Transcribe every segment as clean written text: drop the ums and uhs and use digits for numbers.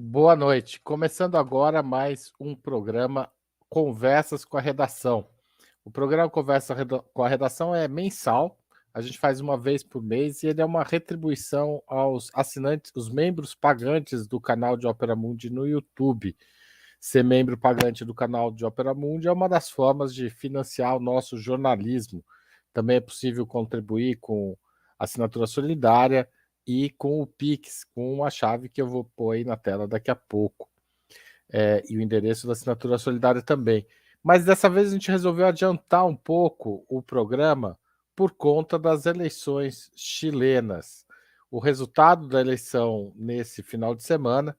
Boa noite. Começando agora mais um programa Conversas com a Redação. O programa com a Redação é mensal, a gente faz uma vez por mês e ele é uma retribuição aos assinantes, os membros pagantes do canal de Ópera Mundi no YouTube. Ser membro pagante do canal de Ópera Mundi é uma das formas de financiar o nosso jornalismo. Também é possível contribuir com assinatura solidária e com o Pix, com uma chave que eu vou pôr aí na tela daqui a pouco. E o endereço da assinatura solidária também. Mas dessa vez a gente resolveu adiantar um pouco o programa por conta das eleições chilenas. O resultado da eleição nesse final de semana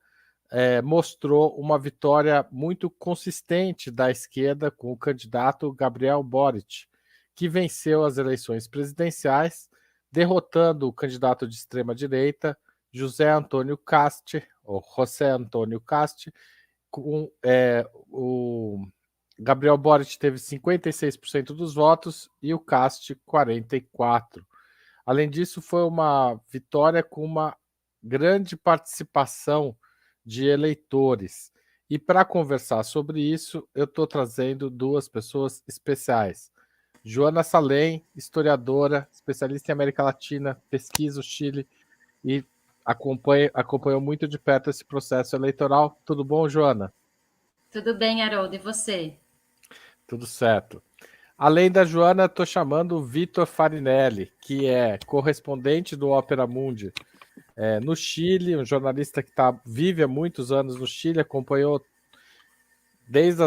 mostrou uma vitória muito consistente da esquerda com o candidato Gabriel Boric, que venceu as eleições presidenciais, derrotando o candidato de extrema-direita, José Antônio Cast, ou José Antônio Cast. O Gabriel Boric teve 56% dos votos e o Cast 44%. Além disso, foi uma vitória com uma grande participação de eleitores. E para conversar sobre isso, eu estou trazendo duas pessoas especiais. Joana Salem, historiadora, especialista em América Latina, pesquisa o Chile e acompanhou muito de perto esse processo eleitoral. Tudo bom, Joana? Tudo bem, Haroldo, e você? Tudo certo. Além da Joana, estou chamando o Vitor Farinelli, que é correspondente do Ópera Mundi no Chile, um jornalista que vive há muitos anos no Chile, acompanhou desde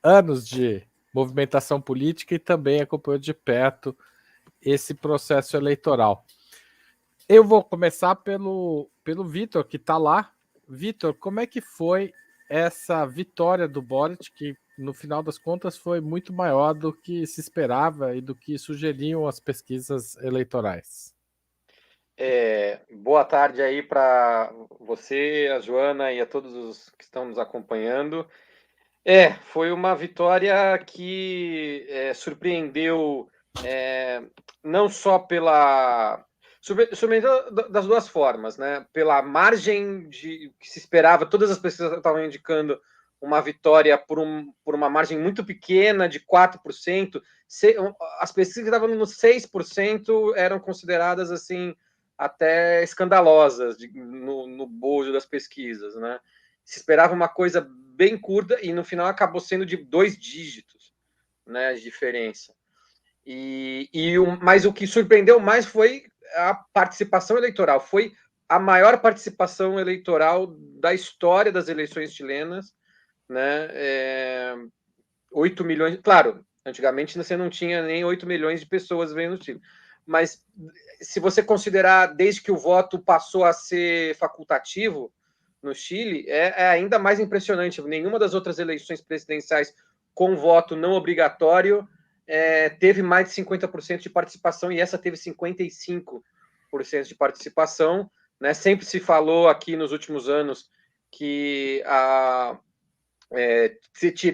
anos de movimentação política e também acompanhou de perto esse processo eleitoral. Eu vou começar pelo Vitor, que está lá. Vitor, como é que foi essa vitória do Boric, que no final das contas foi muito maior do que se esperava e do que sugeriam as pesquisas eleitorais? Boa tarde aí para você, a Joana e a todos os que estão nos acompanhando. Foi uma vitória que surpreendeu não só surpreendeu das duas formas, né? Pela margem que se esperava, todas as pesquisas estavam indicando uma vitória por uma margem muito pequena, de 4%. As pesquisas que estavam nos 6% eram consideradas assim até escandalosas no bojo das pesquisas, né? Se esperava uma coisa bem curta e no final acabou sendo de 2 dígitos, né, de diferença. Mas o que surpreendeu mais foi a participação eleitoral. Foi a maior participação eleitoral da história das eleições chilenas, né? 8 milhões, claro, antigamente você não tinha nem 8 milhões de pessoas vendo o Chile, mas se você considerar desde que o voto passou a ser facultativo no Chile, é ainda mais impressionante. Nenhuma das outras eleições presidenciais com voto não obrigatório teve mais de 50% de participação, e essa teve 55% de participação. Né? Sempre se falou aqui nos últimos anos que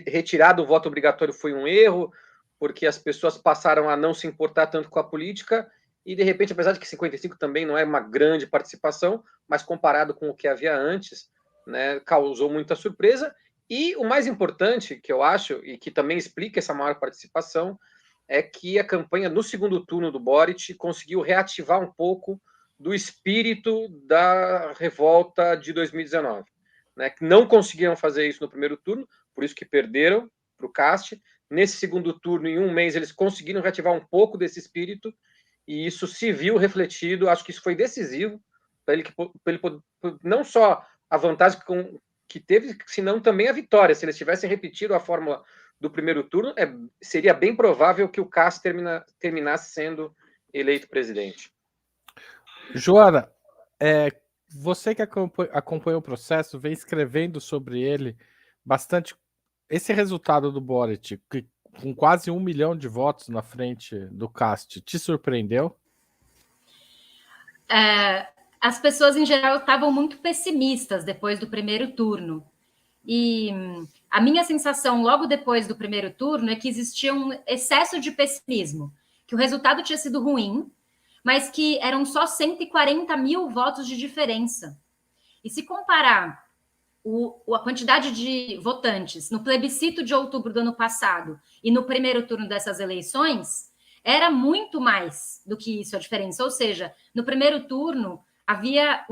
retirar do voto obrigatório foi um erro, porque as pessoas passaram a não se importar tanto com a política, e de repente, apesar de que 55 também não é uma grande participação, mas comparado com o que havia antes, né, causou muita surpresa. E o mais importante, que eu acho, e que também explica essa maior participação, é que a campanha no segundo turno do Boric conseguiu reativar um pouco do espírito da revolta de 2019. Né, que não conseguiram fazer isso no primeiro turno, por isso que perderam para o Cast. Nesse segundo turno, em um mês, eles conseguiram reativar um pouco desse espírito, e isso se viu refletido. Acho que isso foi decisivo para ele, não só a vantagem que teve, senão também a vitória. Se eles tivessem repetido a fórmula do primeiro turno, seria bem provável que o Cast terminasse sendo eleito presidente. Joana, você que acompanha o processo, vem escrevendo sobre ele bastante. Esse resultado do Boric, com quase 1 milhão de votos na frente do Cast, te surpreendeu? As pessoas, em geral, estavam muito pessimistas depois do primeiro turno. E a minha sensação, logo depois do primeiro turno, é que existia um excesso de pessimismo, que o resultado tinha sido ruim, mas que eram só 140 mil votos de diferença. E se comparar a quantidade de votantes no plebiscito de outubro do ano passado e no primeiro turno dessas eleições, era muito mais do que isso a diferença. Ou seja, no primeiro turno, havia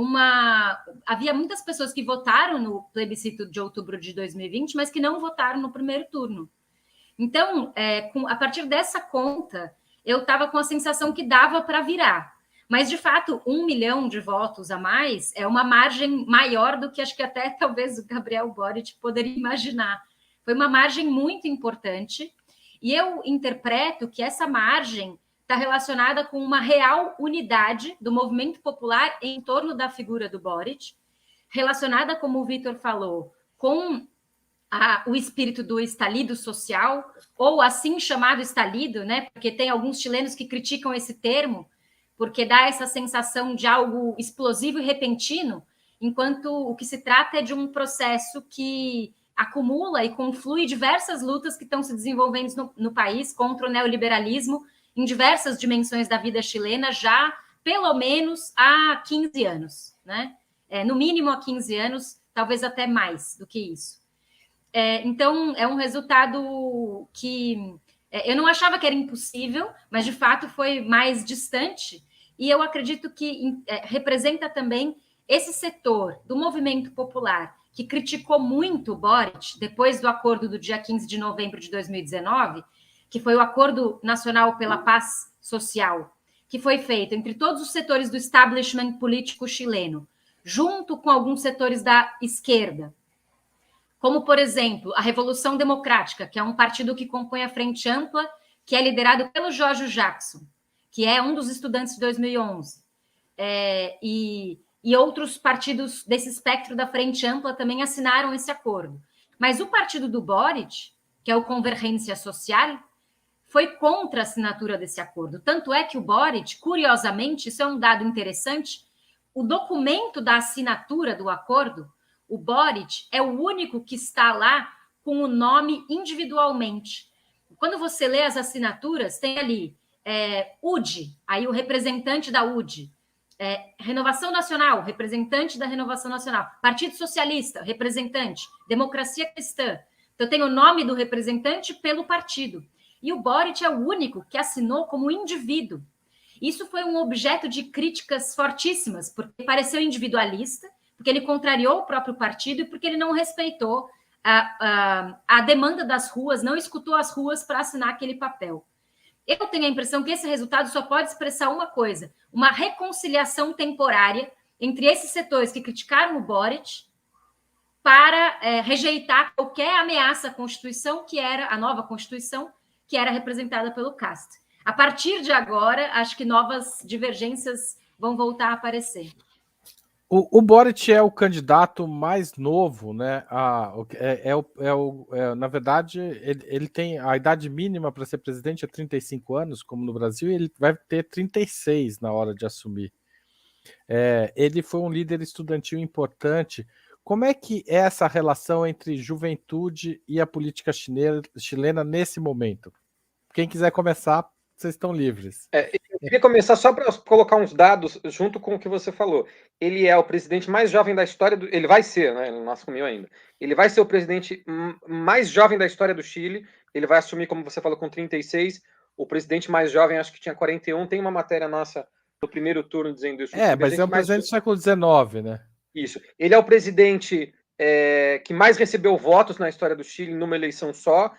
muitas pessoas que votaram no plebiscito de outubro de 2020, mas que não votaram no primeiro turno. Então, a partir dessa conta, eu estava com a sensação que dava para virar. Mas, de fato, 1 milhão de votos a mais é uma margem maior do que acho que até talvez o Gabriel Boric poderia imaginar. Foi uma margem muito importante e eu interpreto que essa margem está relacionada com uma real unidade do movimento popular em torno da figura do Boric, relacionada, como o Vitor falou, com o espírito do estalido social, ou assim chamado estalido, né? Porque tem alguns chilenos que criticam esse termo, porque dá essa sensação de algo explosivo e repentino, enquanto o que se trata é de um processo que acumula e conflui diversas lutas que estão se desenvolvendo no país contra o neoliberalismo em diversas dimensões da vida chilena já pelo menos há 15 anos, né? No mínimo há 15 anos, talvez até mais do que isso. Então, é um resultado que eu não achava que era impossível, mas de fato foi mais distante, e eu acredito que representa também esse setor do movimento popular que criticou muito o Boric depois do acordo do dia 15 de novembro de 2019, que foi o Acordo Nacional pela Paz Social, que foi feito entre todos os setores do establishment político chileno, junto com alguns setores da esquerda, como, por exemplo, a Revolução Democrática, que é um partido que compõe a Frente Ampla, que é liderado pelo Jorge Jackson, que é um dos estudantes de 2011, e outros partidos desse espectro da Frente Ampla também assinaram esse acordo. Mas o partido do Boric, que é o Convergência Social, foi contra a assinatura desse acordo. Tanto é que o Boric, curiosamente, isso é um dado interessante, o documento da assinatura do acordo, o Boric é o único que está lá com o nome individualmente. Quando você lê as assinaturas, tem ali UD, aí o representante da UD, Renovação Nacional, representante da Renovação Nacional, Partido Socialista, representante, Democracia Cristã. Então tem o nome do representante pelo partido. E o Boric é o único que assinou como indivíduo. Isso foi um objeto de críticas fortíssimas, porque pareceu individualista, porque ele contrariou o próprio partido e porque ele não respeitou a demanda das ruas, não escutou as ruas para assinar aquele papel. Eu tenho a impressão que esse resultado só pode expressar uma coisa, uma reconciliação temporária entre esses setores que criticaram o Boric para rejeitar qualquer ameaça à Constituição, que era a nova Constituição, que era representada pelo Cast. A partir de agora, acho que novas divergências vão voltar a aparecer. O Boric é o candidato mais novo, né? Na verdade, ele tem a idade mínima para ser presidente é 35 anos, como no Brasil, e ele vai ter 36 na hora de assumir. Ele foi um líder estudantil importante. Como é que é essa relação entre juventude e a política chilena nesse momento? Quem quiser começar, vocês estão livres. Eu queria começar só para colocar uns dados junto com o que você falou. Ele é o presidente mais jovem da história do... Ele vai ser, né? Ele não assumiu ainda. Ele vai ser o presidente mais jovem da história do Chile. Ele vai assumir, como você falou, com 36. O presidente mais jovem, acho que tinha 41. Tem uma matéria nossa no primeiro turno dizendo isso. Mas é o presidente do século XIX, né? Isso. Ele é o presidente que mais recebeu votos na história do Chile numa eleição só.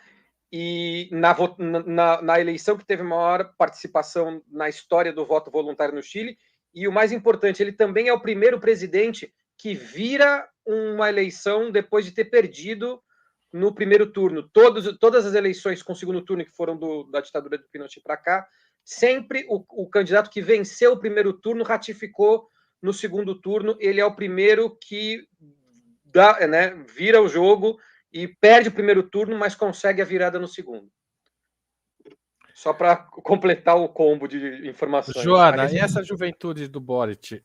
E na eleição que teve maior participação na história do voto voluntário no Chile, e o mais importante, ele também é o primeiro presidente que vira uma eleição depois de ter perdido no primeiro turno. Todas as eleições com segundo turno que foram da ditadura do Pinochet para cá, sempre o candidato que venceu o primeiro turno ratificou no segundo turno. Ele é o primeiro que vira o jogo e perde o primeiro turno, mas consegue a virada no segundo. Só para completar o combo de informações. Joana, e essa juventude do Boric?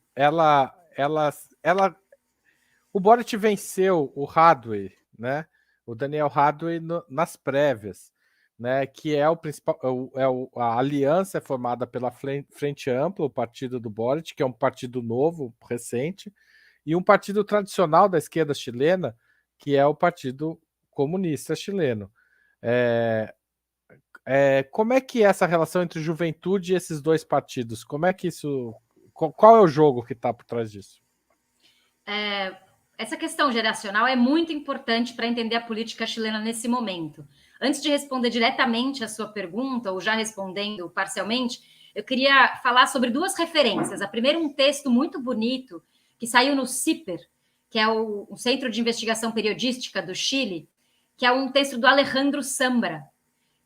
O Boric venceu o Hadwe, né? O Daniel Hadwe nas prévias, né? Que é o principal. A aliança é formada pela Frente Ampla, o partido do Boric, que é um partido novo, recente, e um partido tradicional da esquerda chilena, que é o Partido Comunista Chileno. Como é que é essa relação entre juventude e esses dois partidos? Como é que isso... Qual é o jogo que está por trás disso? Essa questão geracional é muito importante para entender a política chilena nesse momento. Antes de responder diretamente a sua pergunta, ou já respondendo parcialmente, eu queria falar sobre duas referências. A primeira, um texto muito bonito que saiu no CIPER, que é o Centro de Investigação Periodística do Chile, que é um texto do Alejandro Zambra,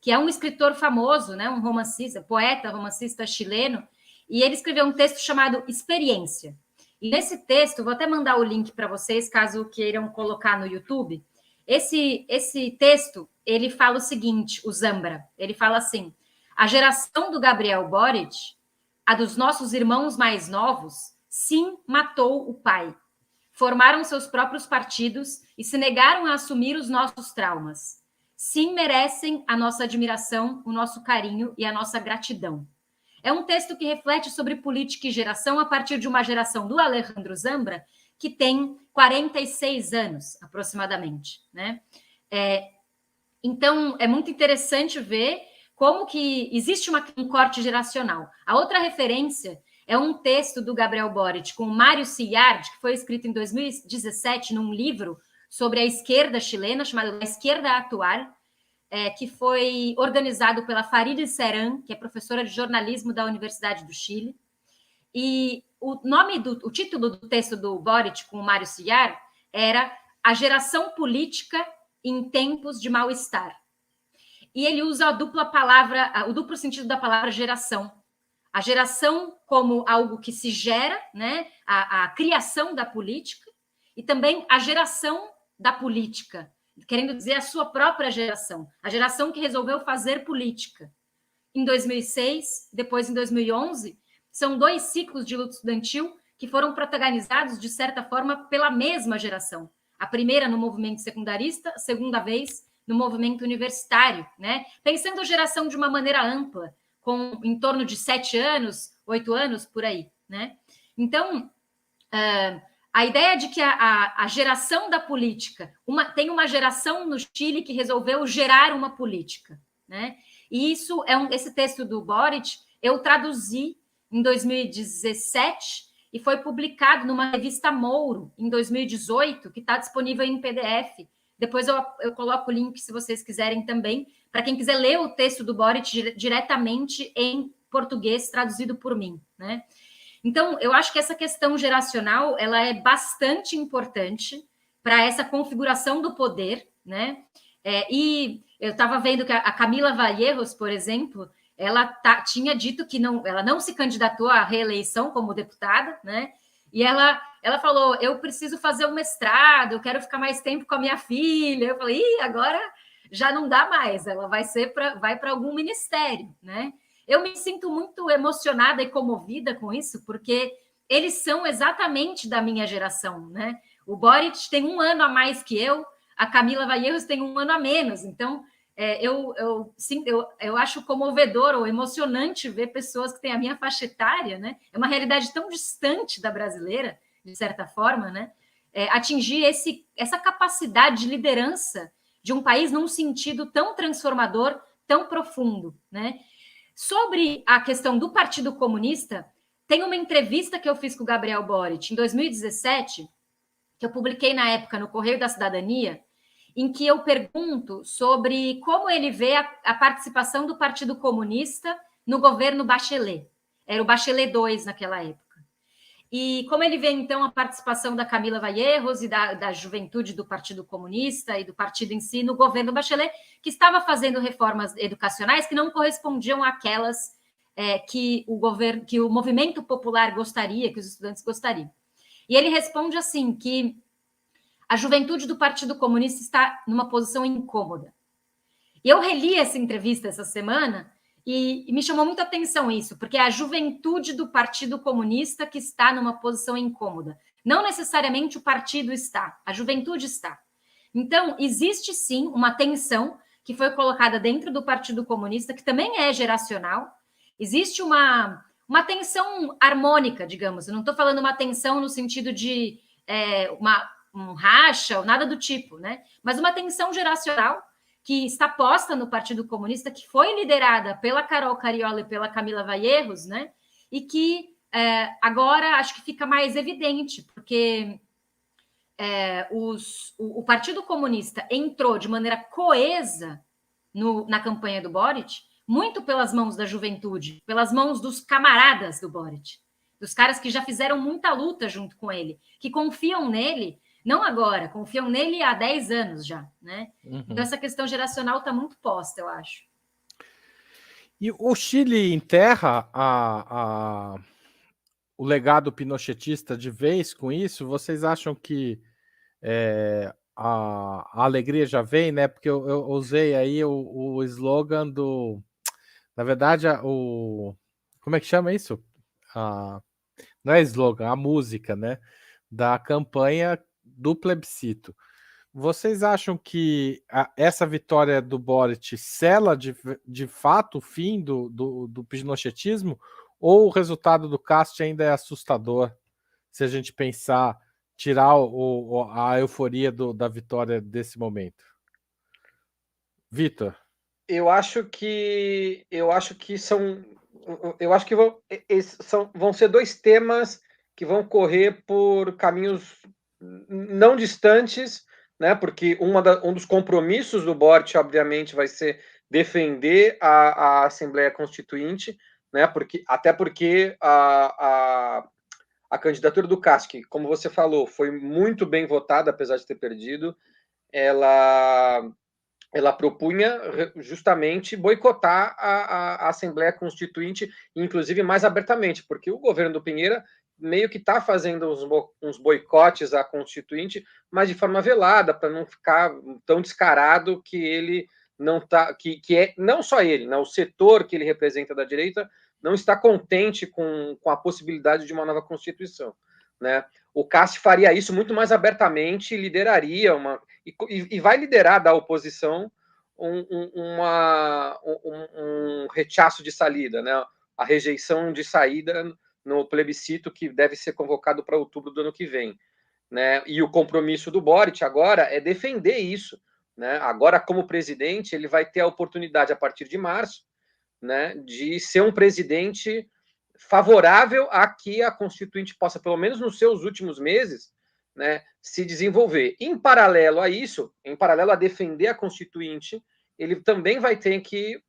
que é um escritor famoso, né, um romancista, poeta, romancista chileno, e ele escreveu um texto chamado Experiência. E nesse texto, vou até mandar o link para vocês, caso queiram colocar no YouTube. Esse texto, ele fala o seguinte, o Zambra, ele fala assim: a geração do Gabriel Boric, a dos nossos irmãos mais novos, sim, matou o pai. Formaram seus próprios partidos e se negaram a assumir os nossos traumas. Sim, merecem a nossa admiração, o nosso carinho e a nossa gratidão. É um texto que reflete sobre política e geração a partir de uma geração do Alejandro Zambra, que tem 46 anos, aproximadamente, né? Então, é muito interessante ver como que existe um corte geracional. A outra referência é um texto do Gabriel Boric com o Mário Cillard, que foi escrito em 2017 num livro sobre a esquerda chilena, chamado A Esquerda Atual, que foi organizado pela Farideh Serán, que é professora de jornalismo da Universidade do Chile. E o título do texto do Boric com o Mário Cillard era A Geração Política em Tempos de Mal-Estar. E ele usa o duplo sentido da palavra geração. A geração como algo que se gera, né? A criação da política, e também a geração da política, querendo dizer a sua própria geração, a geração que resolveu fazer política. Em 2006, depois em 2011, são 2 ciclos de luta estudantil que foram protagonizados, de certa forma, pela mesma geração. A primeira no movimento secundarista, a segunda vez no movimento universitário, né? Pensando a geração de uma maneira ampla, com em torno de 7 anos, 8 anos, por aí, né? Então, a ideia de que a geração da política, tem uma geração no Chile que resolveu gerar uma política, né? E isso esse texto do Boric eu traduzi em 2017 e foi publicado numa revista Mouro em 2018, que está disponível em PDF. Depois eu coloco o link, se vocês quiserem também, para quem quiser ler o texto do Boric diretamente em português, traduzido por mim, né? Então, eu acho que essa questão geracional ela é bastante importante para essa configuração do poder, né? E eu estava vendo que a Camila Vallejos, por exemplo, ela tinha dito que ela não se candidatou à reeleição como deputada, né? E ela falou: eu preciso fazer um mestrado, eu quero ficar mais tempo com a minha filha. Eu falei: agora já não dá mais, ela vai para algum ministério, né? Eu me sinto muito emocionada e comovida com isso, porque eles são exatamente da minha geração, né? O Boric tem 1 ano a mais que eu, a Camila Vallejos tem 1 ano a menos. Então, eu acho comovedor ou emocionante ver pessoas que têm a minha faixa etária, né? É uma realidade tão distante da brasileira, de certa forma, né? Atingir essa capacidade de liderança de um país num sentido tão transformador, tão profundo, né? Sobre a questão do Partido Comunista, tem uma entrevista que eu fiz com o Gabriel Boric em 2017, que eu publiquei na época no Correio da Cidadania, em que eu pergunto sobre como ele vê a participação do Partido Comunista no governo Bachelet. Era o Bachelet 2 naquela época. E como ele vê, então, a participação da Camila Vallejos e da juventude do Partido Comunista e do partido em si no governo Bachelet, que estava fazendo reformas educacionais que não correspondiam àquelas que o movimento popular gostaria, que os estudantes gostariam. E ele responde assim, que a juventude do Partido Comunista está numa posição incômoda. E eu reli essa entrevista essa semana e me chamou muita atenção isso, porque é a juventude do Partido Comunista que está numa posição incômoda. Não necessariamente o partido está, a juventude está. Então, existe sim uma tensão que foi colocada dentro do Partido Comunista, que também é geracional. Existe uma tensão harmônica, digamos. Eu não estou falando uma tensão no sentido de um racha ou nada do tipo, né? Mas uma tensão geracional que está posta no Partido Comunista, que foi liderada pela Carol Cariola e pela Camila Valleiros, né? E que agora acho que fica mais evidente, porque o Partido Comunista entrou de maneira coesa na campanha do Boric, muito pelas mãos da juventude, pelas mãos dos camaradas do Boric, dos caras que já fizeram muita luta junto com ele, que confiam nele, não agora, confiam nele há 10 anos já, né? Então essa questão geracional está muito posta, eu acho. E o Chile enterra o legado pinochetista de vez com isso? Vocês acham que a alegria já vem, né? Porque eu usei aí o slogan do... Na verdade, como é que chama isso? Não é slogan, a música, né? Da campanha do plebiscito. Vocês acham que essa vitória do Boric sela de fato o fim do pinochetismo? Ou o resultado do Cast ainda é assustador, se a gente pensar, tirar a euforia da vitória desse momento? Vitor? Eu acho que vão ser dois temas que vão correr por caminhos não distantes, né? Porque um dos compromissos do Boric, obviamente, vai ser defender a Assembleia Constituinte, né? Até porque a candidatura do Kaski, como você falou, foi muito bem votada, apesar de ter perdido. Ela propunha justamente boicotar a Assembleia Constituinte, inclusive mais abertamente, porque o governo do Pinheira meio que está fazendo uns boicotes à Constituinte, mas de forma velada, para não ficar tão descarado que ele não está, que é não só ele, né, o setor que ele representa da direita não está contente com a possibilidade de uma nova Constituição, né? O Cast faria isso muito mais abertamente, lideraria e vai liderar da oposição um rechaço de saída, né? A rejeição de saída no plebiscito que deve ser convocado para outubro do ano que vem, né? E o compromisso do Boric agora é defender isso, né? Agora, como presidente, ele vai ter a oportunidade a partir de março, né, de ser um presidente favorável a que a Constituinte possa, pelo menos nos seus últimos meses, né, se desenvolver. Em paralelo a isso, em paralelo a defender a Constituinte, ele também vai ter que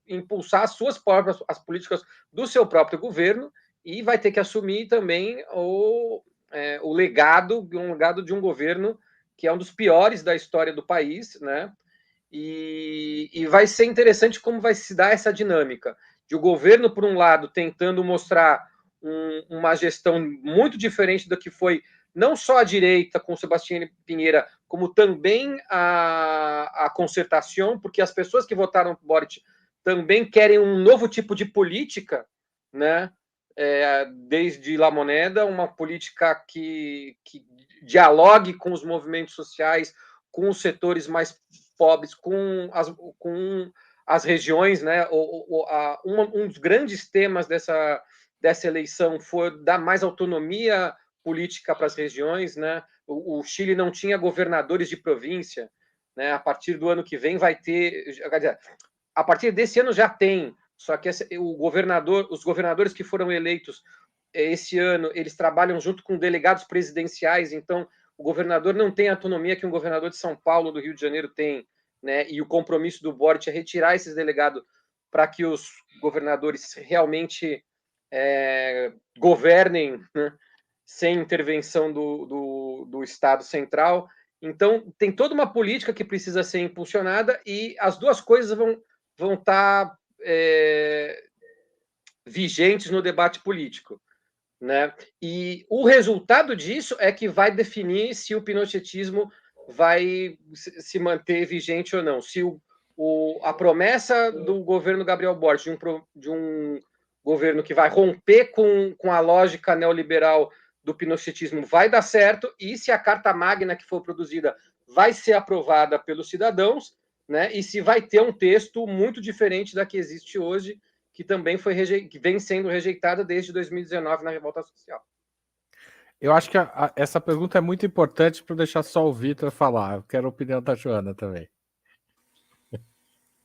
impulsar as políticas do seu próprio governo e vai ter que assumir também um legado de um governo que é um dos piores da história do país, né? E vai ser interessante como vai se dar essa dinâmica de o governo, por um lado, tentando mostrar uma gestão muito diferente do que foi não só a direita com Sebastião Pinheira, como também a concertação, porque as pessoas que votaram por Boric também querem um novo tipo de política, né? Desde La Moneda, uma política que dialogue com os movimentos sociais, com os setores mais pobres, com as regiões, né? Um dos grandes temas dessa eleição foi dar mais autonomia política para as regiões, né? O Chile não tinha governadores de província, né? A partir do ano que vem vai ter, quer dizer, a partir desse ano já tem, só que os governadores que foram eleitos esse ano, eles trabalham junto com delegados presidenciais, então o governador não tem a autonomia que um governador de São Paulo, do Rio de Janeiro tem, né? E o compromisso do Boric é retirar esses delegados para que os governadores realmente governem, né? Sem intervenção do Estado central. Então, tem toda uma política que precisa ser impulsionada e as duas coisas vão estar vigentes no debate político, né? E o resultado disso é que vai definir se o pinochetismo vai se manter vigente ou não. Se a promessa do governo Gabriel Boric de um governo que vai romper com a lógica neoliberal do pinochetismo vai dar certo, e se a Carta Magna que for produzida vai ser aprovada pelos cidadãos, né? E se vai ter um texto muito diferente da que existe hoje, que também que vem sendo rejeitada desde 2019 na revolta social. Eu acho que essa pergunta é muito importante para deixar só o Vitor falar. Eu quero a opinião da Joana também.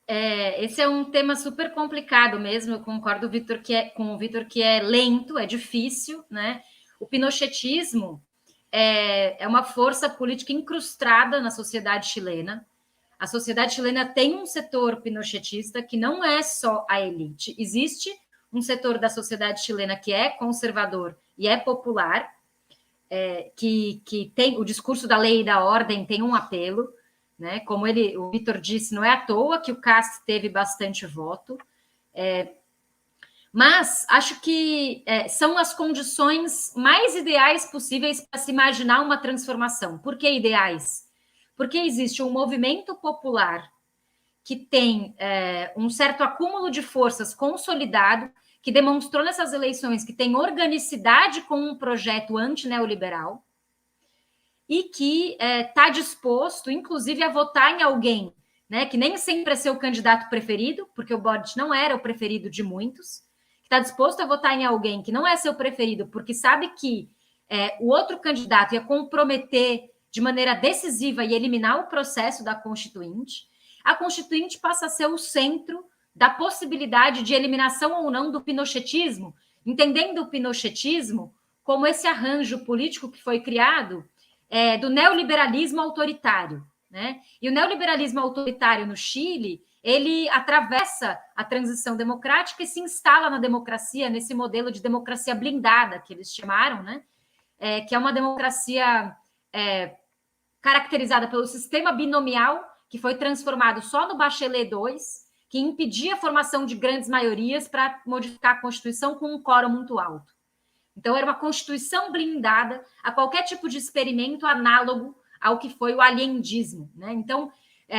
Esse é um tema super complicado mesmo. Eu concordo com o Vitor que é lento, é difícil, né? O pinochetismo é uma força política incrustada na sociedade chilena. A sociedade chilena tem um setor pinochetista que não é só a elite. Existe um setor da sociedade chilena que é conservador e é popular, que tem o discurso da lei e da ordem, tem um apelo, né? Como o Vitor disse, não é à toa que o Kast teve bastante voto. Mas acho que são as condições mais ideais possíveis para se imaginar uma transformação. Por que ideais? Porque existe um movimento popular que tem um certo acúmulo de forças consolidado, que demonstrou nessas eleições que tem organicidade com um projeto antineoliberal e que está disposto, inclusive, a votar em alguém, né, que nem sempre é seu candidato preferido, porque o Boric não era o preferido de muitos, que está disposto a votar em alguém que não é seu preferido, porque sabe que o outro candidato ia comprometer de maneira decisiva e eliminar o processo da Constituinte. A Constituinte passa a ser o centro da possibilidade de eliminação ou não do pinochetismo, entendendo o pinochetismo como esse arranjo político que foi criado do neoliberalismo autoritário, né? E o neoliberalismo autoritário no Chile, ele atravessa a transição democrática e se instala na democracia, nesse modelo de democracia blindada, que eles chamaram, né? Que é uma democracia caracterizada pelo sistema binomial, que foi transformado só no Bachelet II, que impedia a formação de grandes maiorias para modificar a Constituição com um quórum muito alto. Então, era uma Constituição blindada a qualquer tipo de experimento análogo ao que foi o allendismo, né? Então,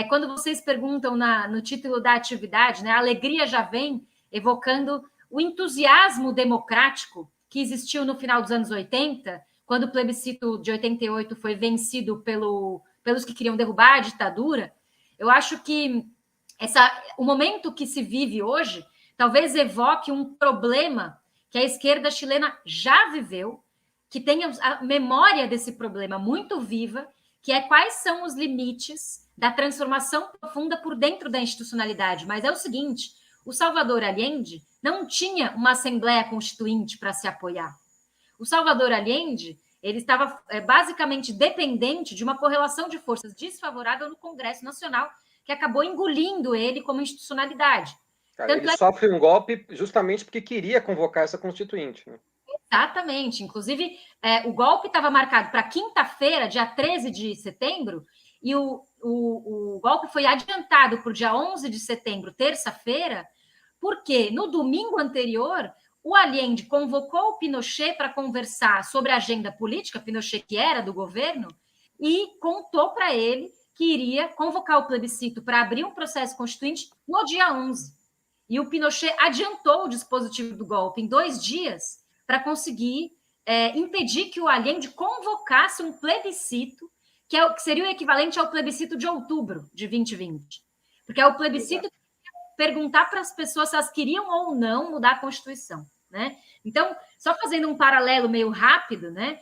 quando vocês perguntam no título da atividade, né, a alegria já vem evocando o entusiasmo democrático que existiu no final dos anos 80, quando o plebiscito de 88 foi vencido pelos que queriam derrubar a ditadura. Eu acho que o momento que se vive hoje talvez evoque um problema que a esquerda chilena já viveu, que tem a memória desse problema muito viva, que é quais são os limites da transformação profunda por dentro da institucionalidade. Mas é o seguinte, o Salvador Allende não tinha uma Assembleia Constituinte para se apoiar. O Salvador Allende ele estava basicamente dependente de uma correlação de forças desfavorável no Congresso Nacional, que acabou engolindo ele como institucionalidade. Ele sofre um golpe justamente porque queria convocar essa constituinte. Né? Exatamente. Inclusive, o golpe estava marcado para quinta-feira, dia 13 de setembro, e o golpe foi adiantado para o dia 11 de setembro, terça-feira, porque no domingo anterior, o Allende convocou o Pinochet para conversar sobre a agenda política, Pinochet que era do governo, e contou para ele que iria convocar o plebiscito para abrir um processo constituinte no dia 11. E o Pinochet adiantou o dispositivo do golpe em 2 dias para conseguir impedir que o Allende convocasse um plebiscito, que seria o equivalente ao plebiscito de outubro de 2020. Porque é o plebiscito que perguntar para as pessoas se elas queriam ou não mudar a Constituição. Né? Então, só fazendo um paralelo meio rápido, né?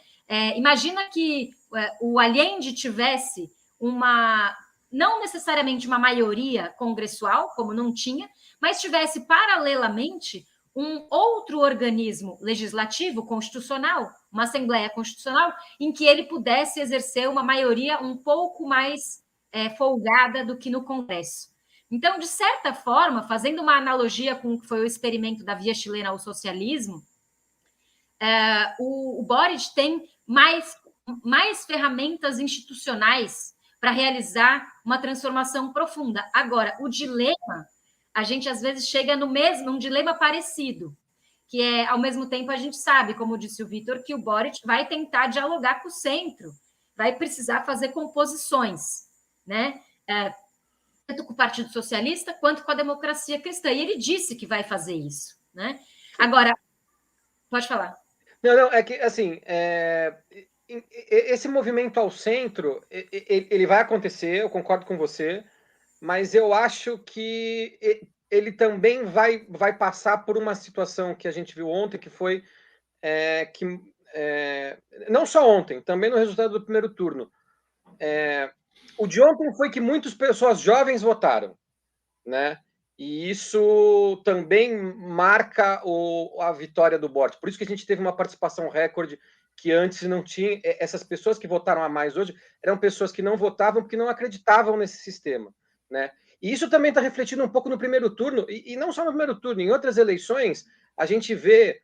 Imagina que o Allende tivesse não necessariamente uma maioria congressual, como não tinha, mas tivesse paralelamente um outro organismo legislativo constitucional, uma Assembleia Constitucional, em que ele pudesse exercer uma maioria um pouco mais folgada do que no Congresso. Então, de certa forma, fazendo uma analogia com o que foi o experimento da via chilena ao socialismo, o Boric tem mais ferramentas institucionais para realizar uma transformação profunda. Agora, o dilema, a gente às vezes chega num dilema parecido, que ao mesmo tempo a gente sabe, como disse o Vitor, que o Boric vai tentar dialogar com o centro, vai precisar fazer composições, né? Tanto com o Partido Socialista quanto com a democracia cristã. E ele disse que vai fazer isso, né? Agora, pode falar. Não, é que, assim, esse movimento ao centro, ele vai acontecer, eu concordo com você, mas eu acho que ele também vai passar por uma situação que a gente viu ontem, que foi que não só ontem, também no resultado do primeiro turno. O de ontem foi que muitas pessoas jovens votaram, né? E isso também marca a vitória do Bort. Por isso que a gente teve uma participação recorde que antes não tinha. Essas pessoas que votaram a mais hoje eram pessoas que não votavam porque não acreditavam nesse sistema, né? E isso também está refletido um pouco no primeiro turno, e não só no primeiro turno, em outras eleições, a gente vê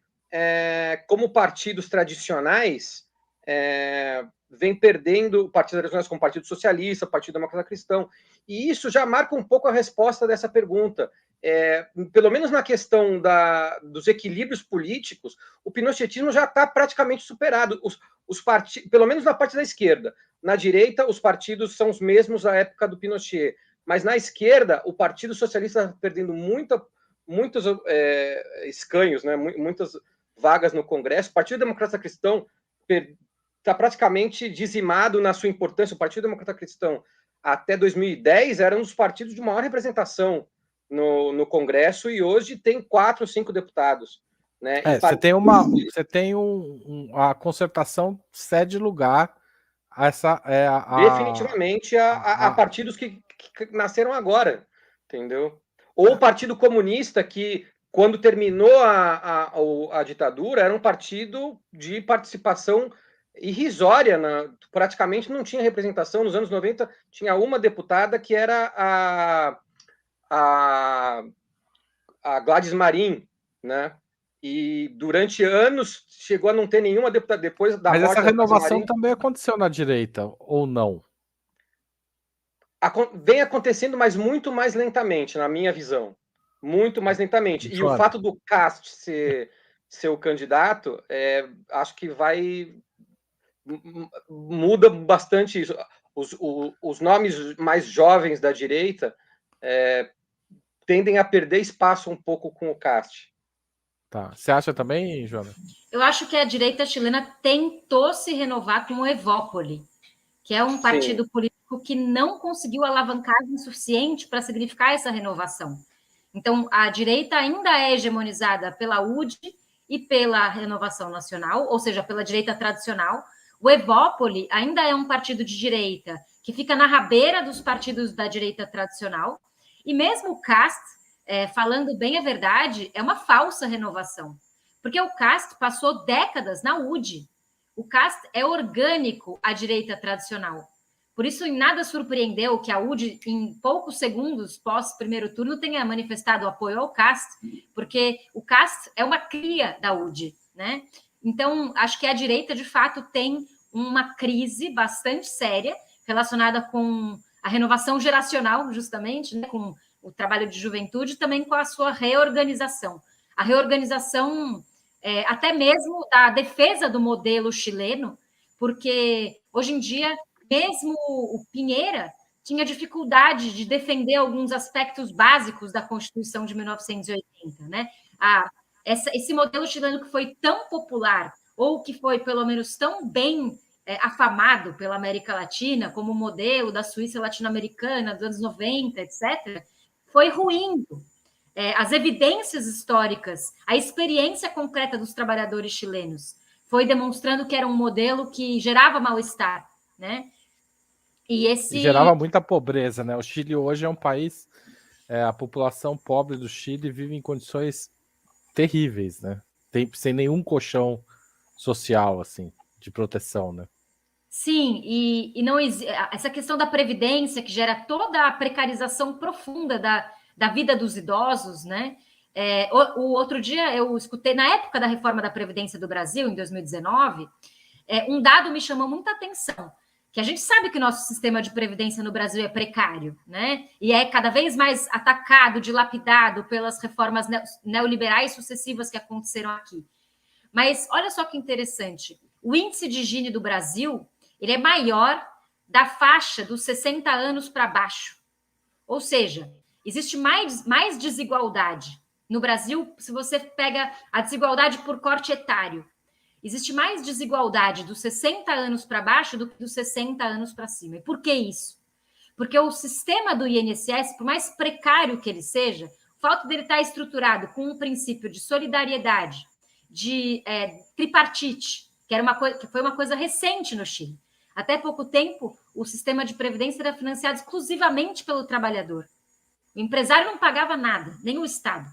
como partidos tradicionais vem perdendo, partidos tradicionais como o Partido Socialista, o Partido Democrata Cristão, e isso já marca um pouco a resposta dessa pergunta. Pelo menos na questão dos equilíbrios políticos, o pinochetismo já está praticamente superado, pelo menos na parte da esquerda. Na direita, os partidos são os mesmos da época do Pinochet, mas na esquerda, o Partido Socialista está perdendo muitos escanhos, né, muitas vagas no Congresso. O Partido Democrata Cristão está praticamente dizimado na sua importância. O Partido Democrata Cristão, até 2010, era um dos partidos de maior representação no Congresso, e hoje tem 4 ou 5 deputados. Né? Você tem a concertação cede lugar a essa... definitivamente a partidos que nasceram agora, entendeu? Ou o Partido Comunista, que quando terminou a ditadura, era um partido de participação irrisória, praticamente não tinha representação. Nos anos 90 tinha uma deputada que era a Gladys Marin, né? E durante anos chegou a não ter nenhuma deputada depois da morte. Mas essa renovação também aconteceu na direita, ou não? Vem acontecendo, mas muito mais lentamente, na minha visão. Muito mais lentamente. E o fato do Cast ser o candidato, acho que muda bastante isso. Os nomes mais jovens da direita tendem a perder espaço um pouco com o Cast. Tá. Você acha também, Joana? Eu acho que a direita chilena tentou se renovar com o Evópoli, que é um partido político que não conseguiu alavancagem suficiente para significar essa renovação. Então, a direita ainda é hegemonizada pela UD e pela Renovação Nacional, ou seja, pela direita tradicional. O Evópoli ainda é um partido de direita que fica na rabeira dos partidos da direita tradicional. E mesmo o Cast, falando bem a verdade, é uma falsa renovação. Porque o Cast passou décadas na UD. O Cast é orgânico à direita tradicional. Por isso, em nada surpreendeu que a UD, em poucos segundos pós-primeiro turno, tenha manifestado apoio ao Cast, porque o Cast é uma cria da UD, né? Então, acho que a direita, de fato, tem uma crise bastante séria relacionada com a renovação geracional, justamente, né? Com o trabalho de juventude, também com a sua reorganização. A reorganização, até mesmo da defesa do modelo chileno, porque, hoje em dia, mesmo o Piñera tinha dificuldade de defender alguns aspectos básicos da Constituição de 1980, né? Esse modelo chileno que foi tão popular, ou que foi, pelo menos, tão bem afamado pela América Latina, como o modelo da Suíça latino-americana dos anos 90, etc., foi ruindo. As evidências históricas, a experiência concreta dos trabalhadores chilenos foi demonstrando que era um modelo que gerava mal-estar, né? E gerava muita pobreza, né? O Chile hoje é um país, a população pobre do Chile vive em condições terríveis, né? Sem nenhum colchão social, assim, de proteção, né? Sim, e não essa questão da previdência que gera toda a precarização profunda da vida dos idosos, né? O outro dia eu escutei, na época da reforma da Previdência do Brasil, em 2019, um dado me chamou muita atenção, que a gente sabe que o nosso sistema de previdência no Brasil é precário, né? E é cada vez mais atacado, dilapidado pelas reformas neoliberais sucessivas que aconteceram aqui. Mas olha só que interessante, o índice de Gini do Brasil, ele é maior da faixa dos 60 anos para baixo. Ou seja, existe mais desigualdade. No Brasil, se você pega a desigualdade por corte etário, existe mais desigualdade dos 60 anos para baixo do que dos 60 anos para cima. E por que isso? Porque o sistema do INSS, por mais precário que ele seja, o fato dele estar estruturado com um princípio de solidariedade, de tripartite, que foi uma coisa recente no Chile. Até pouco tempo, o sistema de previdência era financiado exclusivamente pelo trabalhador. O empresário não pagava nada, nem o Estado.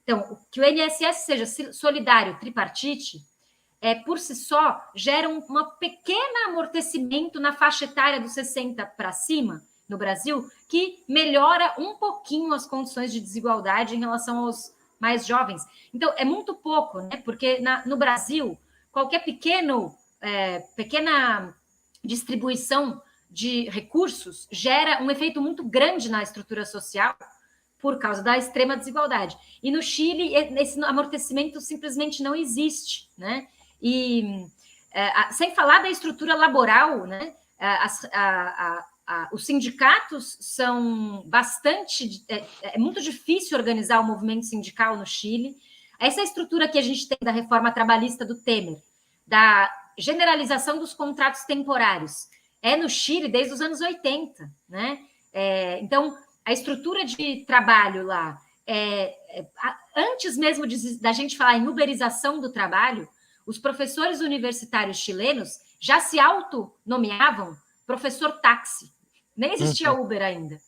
Então, que o INSS seja solidário, tripartite, por si só, gera um pequeno amortecimento na faixa etária dos 60 para cima, no Brasil, que melhora um pouquinho as condições de desigualdade em relação aos mais jovens. Então, é muito pouco, né? Porque no Brasil, qualquer pequena distribuição de recursos gera um efeito muito grande na estrutura social por causa da extrema desigualdade. E no Chile, esse amortecimento simplesmente não existe, né? E sem falar da estrutura laboral, né? Os sindicatos são bastante... É muito difícil organizar o movimento sindical no Chile. Essa estrutura que a gente tem da reforma trabalhista do Temer, da generalização dos contratos temporários, no Chile desde os anos 80, né? Então, a estrutura de trabalho lá, antes mesmo da gente falar em uberização do trabalho, os professores universitários chilenos já se autonomeavam professor táxi. Nem existia Uber ainda.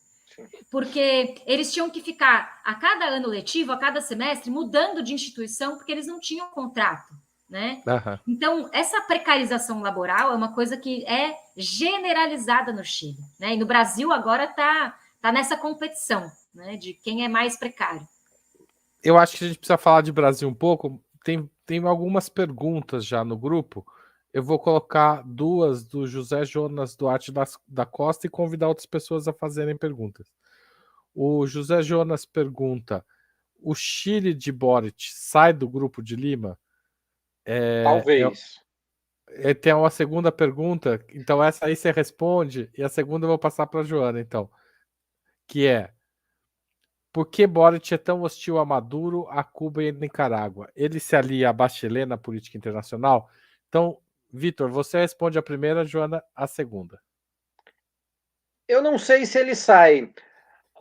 Porque eles tinham que ficar, a cada ano letivo, a cada semestre, mudando de instituição, porque eles não tinham contrato, né? Então, essa precarização laboral é uma coisa que é generalizada no Chile, né? E no Brasil agora está nessa competição, né, de quem é mais precário. Eu acho que a gente precisa falar de Brasil um pouco. Tem algumas perguntas já no grupo. Eu vou colocar duas do José Jonas Duarte da Costa e convidar outras pessoas a fazerem perguntas. O José Jonas pergunta: o Chile de Boric sai do Grupo de Lima? Talvez. Tem uma segunda pergunta, então essa aí você responde, e a segunda eu vou passar para a Joana, então. Que é: por que Boric é tão hostil a Maduro, a Cuba e a Nicarágua? Ele se alia a Bachelet na política internacional? Então, Vitor, você responde a primeira, Joana a segunda. Eu não sei se ele sai.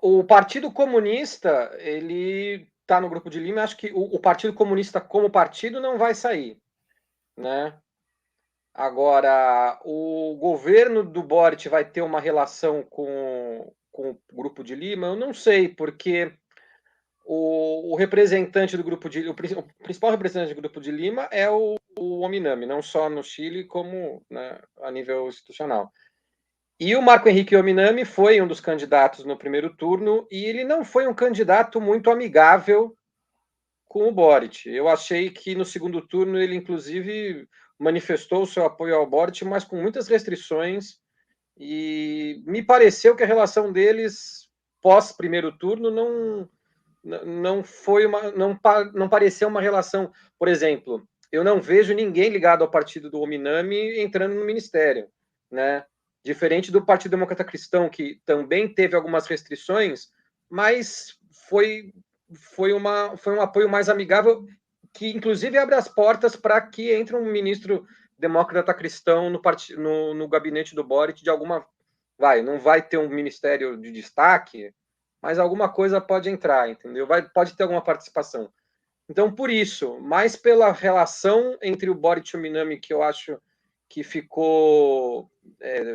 O Partido Comunista, ele está no Grupo de Lima. Acho que o Partido Comunista como partido não vai sair, né? Agora, o governo do Boric vai ter uma relação com o Grupo de Lima? Eu não sei, porque o representante do Grupo de Lima, o principal representante do Grupo de Lima é o Ominami, não só no Chile, como, né, a nível institucional. E o Marco Henrique Ominami foi um dos candidatos no primeiro turno, e ele não foi um candidato muito amigável com o Boric. Eu achei que no segundo turno ele, inclusive, manifestou o seu apoio ao Boric, mas com muitas restrições, e me pareceu que a relação deles pós primeiro turno não foi não pareceu uma relação. Por exemplo, eu não vejo ninguém ligado ao partido do Ominami entrando no ministério, né? Diferente do Partido Democrata Cristão, que também teve algumas restrições, mas foi um apoio mais amigável, que inclusive abre as portas para que entre um ministro democrata cristão no gabinete do Boric de alguma... não vai ter um ministério de destaque, mas alguma coisa pode entrar, entendeu? Pode ter alguma participação. Então, por isso, mais pela relação entre o Boric e o Ominami, que eu acho que ficou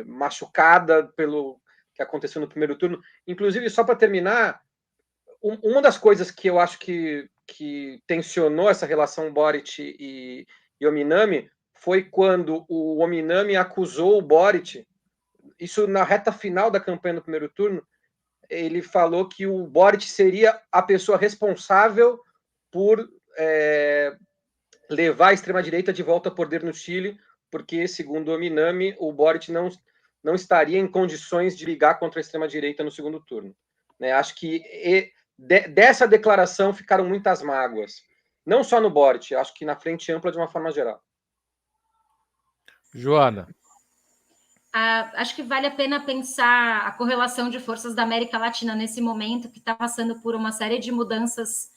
machucada pelo que aconteceu no primeiro turno. Inclusive, só para terminar, uma das coisas que eu acho que tensionou essa relação Boric e Ominami foi quando o Ominami acusou o Boric, isso na reta final da campanha no primeiro turno, ele falou que o Boric seria a pessoa responsável por levar a extrema-direita de volta ao poder no Chile, porque, segundo o Ominami, o Boric não estaria em condições de ligar contra a extrema-direita no segundo turno. Né? Acho que dessa declaração ficaram muitas mágoas. Não só no Boric, acho que na frente ampla de uma forma geral. Joana. Acho que vale a pena pensar a correlação de forças da América Latina nesse momento, que está passando por uma série de mudanças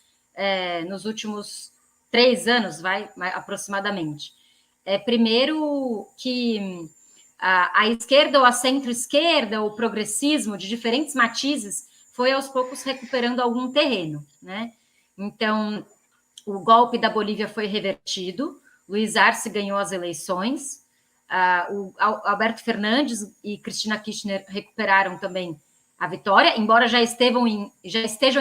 nos últimos 3 anos, aproximadamente. Primeiro, que a esquerda ou a centro-esquerda, o progressismo de diferentes matizes, foi aos poucos recuperando algum terreno, né? Então, o golpe da Bolívia foi revertido, Luiz Arce ganhou as eleições, o Alberto Fernandes e Cristina Kirchner recuperaram também a vitória, embora já estejam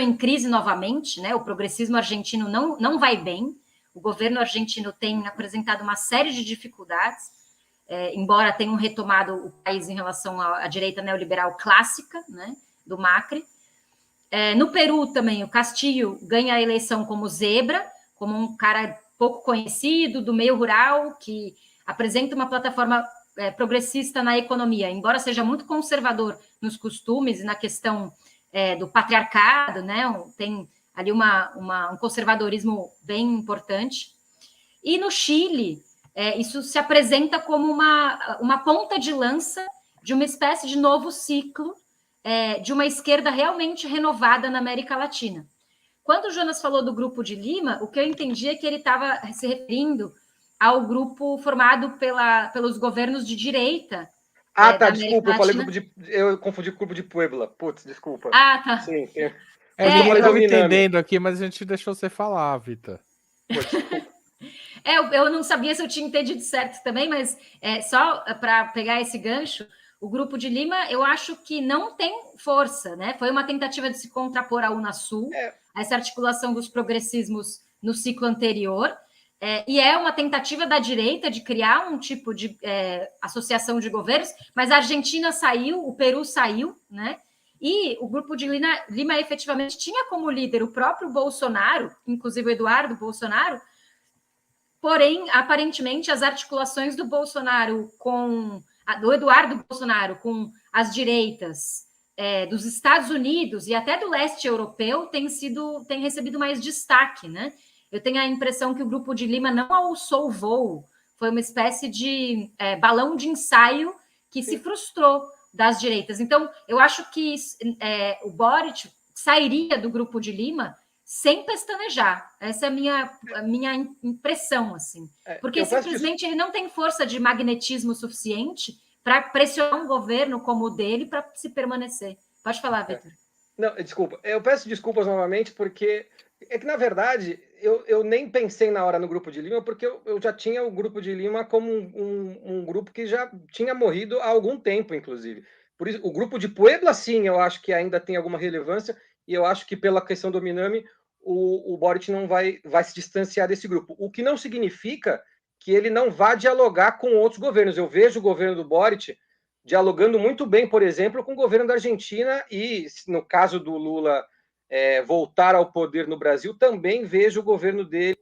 em crise novamente, né? O progressismo argentino não vai bem, o governo argentino tem apresentado uma série de dificuldades, embora tenham retomado o país em relação à direita neoliberal clássica, né, do Macri. No Peru também, o Castillo ganha a eleição como zebra, como um cara pouco conhecido, do meio rural, que apresenta uma plataforma progressista na economia, embora seja muito conservador nos costumes e na questão do patriarcado, né? Tem ali um conservadorismo bem importante. E no Chile, isso se apresenta como uma ponta de lança de uma espécie de novo ciclo de uma esquerda realmente renovada na América Latina. Quando o Jonas falou do Grupo de Lima, o que eu entendi é que ele estava se referindo ao grupo formado pelos governos de direita. Tá, desculpa, eu confundi com o Grupo de Puebla. Putz, desculpa. Ah, tá. Sim, eu estava entendendo aqui, mas a gente deixou você falar, Vitor. Eu não sabia se eu tinha entendido certo também, mas só para pegar esse gancho, o Grupo de Lima, eu acho que não tem força, né? Foi uma tentativa de se contrapor à Unasul, essa articulação dos progressismos no ciclo anterior, e é uma tentativa da direita de criar um tipo de associação de governos, mas a Argentina saiu, o Peru saiu, né? E o Grupo de Lima efetivamente tinha como líder o próprio Bolsonaro, inclusive o Eduardo Bolsonaro. Porém, aparentemente, as articulações do Bolsonaro do Eduardo Bolsonaro com as direitas dos Estados Unidos e até do leste europeu têm recebido mais destaque, né? Eu tenho a impressão que o Grupo de Lima não alçou o voo, foi uma espécie de balão de ensaio que se frustrou das direitas. Então, eu acho que o Boric sairia do Grupo de Lima sem pestanejar. Essa é a minha impressão, assim. Porque simplesmente ele não tem força de magnetismo suficiente para pressionar um governo como o dele para se permanecer. Pode falar, Vitor. Não, desculpa. Eu peço desculpas novamente, porque é que, na verdade, eu nem pensei na hora no Grupo de Lima, porque eu já tinha o Grupo de Lima como um grupo que já tinha morrido há algum tempo, inclusive. Por isso, o Grupo de Puebla, sim, eu acho que ainda tem alguma relevância, e eu acho que pela questão do Minami, o Boric não vai se distanciar desse grupo. O que não significa que ele não vá dialogar com outros governos. Eu vejo o governo do Boric dialogando muito bem, por exemplo, com o governo da Argentina e, no caso do Lula voltar ao poder no Brasil, também vejo o governo dele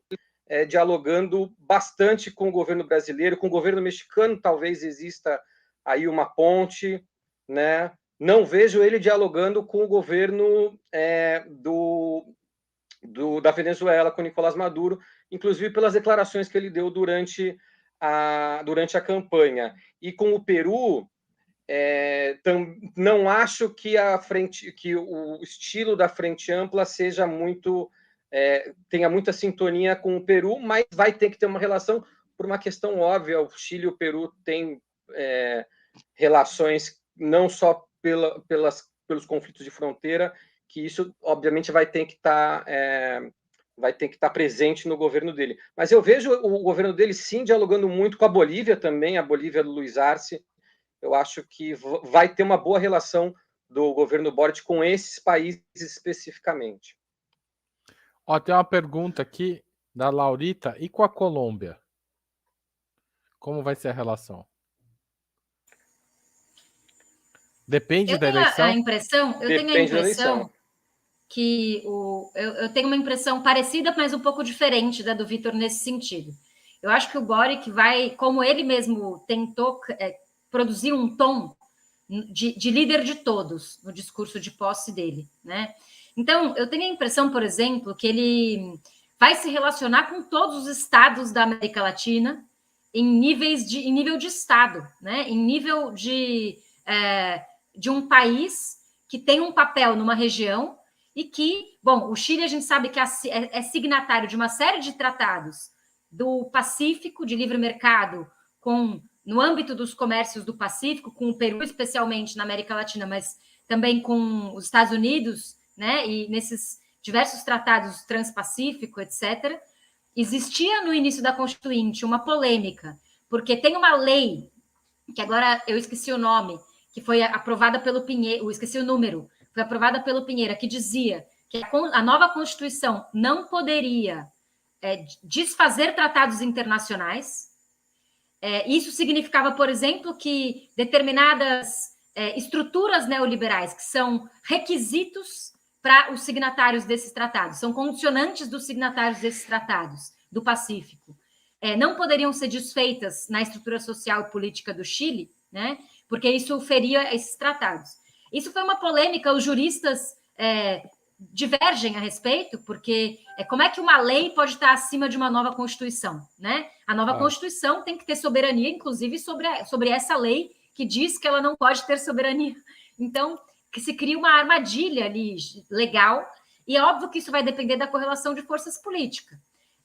dialogando bastante com o governo brasileiro, com o governo mexicano, talvez exista aí uma ponte, né? Não vejo ele dialogando com o governo da Venezuela, com Nicolás Maduro, inclusive pelas declarações que ele deu durante a campanha. E com o Peru, não acho que o estilo da Frente Ampla seja tenha muita sintonia com o Peru, mas vai ter que ter uma relação por uma questão óbvia. O Chile e o Peru têm relações não só pelos conflitos de fronteira, que isso obviamente vai ter que estar presente no governo dele. Mas eu vejo o governo dele sim dialogando muito com a Bolívia também, a Bolívia do Luiz Arce. Eu acho que vai ter uma boa relação do governo Boric com esses países especificamente. Tem uma pergunta aqui da Laurita. E com a Colômbia? Como vai ser a relação? Depende da eleição? Eu tenho a impressão que eu tenho uma impressão parecida, mas um pouco diferente da do Vitor nesse sentido. Eu acho que o Boric vai, como ele mesmo tentou produzir um tom de líder de todos no discurso de posse dele, né? Então, eu tenho a impressão, por exemplo, que ele vai se relacionar com todos os estados da América Latina em nível de estado, né? Em nível de um país que tem um papel numa região e que, bom, o Chile a gente sabe que é signatário de uma série de tratados do Pacífico, de livre mercado, no âmbito dos comércios do Pacífico, com o Peru especialmente na América Latina, mas também com os Estados Unidos, né? E nesses diversos tratados transpacífico, etc. existia no início da Constituinte uma polêmica, porque tem uma lei, que agora eu esqueci o nome, que foi aprovada pelo Pinheira, eu esqueci o número, foi aprovada pelo Pinheira, que dizia que a nova Constituição não poderia desfazer tratados internacionais. Isso significava, por exemplo, que determinadas estruturas neoliberais, que são requisitos para os signatários desses tratados, são condicionantes dos signatários desses tratados do Pacífico, não poderiam ser desfeitas na estrutura social e política do Chile, né? Porque isso feria esses tratados. Isso foi uma polêmica, os juristas divergem a respeito, porque como é que uma lei pode estar acima de uma nova Constituição, né? A nova Constituição tem que ter soberania, inclusive, sobre essa lei que diz que ela não pode ter soberania. Então, que se cria uma armadilha ali legal, e é óbvio que isso vai depender da correlação de forças políticas.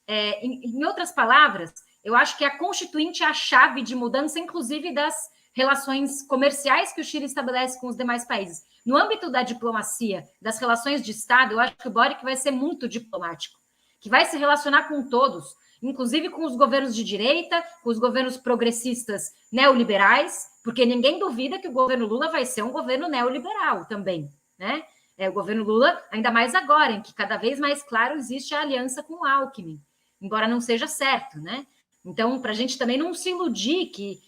Em outras palavras, eu acho que a Constituinte é a chave de mudança, inclusive, das relações comerciais que o Chile estabelece com os demais países. No âmbito da diplomacia, das relações de Estado, eu acho que o Boric vai ser muito diplomático, que vai se relacionar com todos, inclusive com os governos de direita, com os governos progressistas neoliberais, porque ninguém duvida que o governo Lula vai ser um governo neoliberal também, né? O governo Lula, ainda mais agora, em que cada vez mais claro existe a aliança com o Alckmin, embora não seja certo, né? Então, para a gente também não se iludir que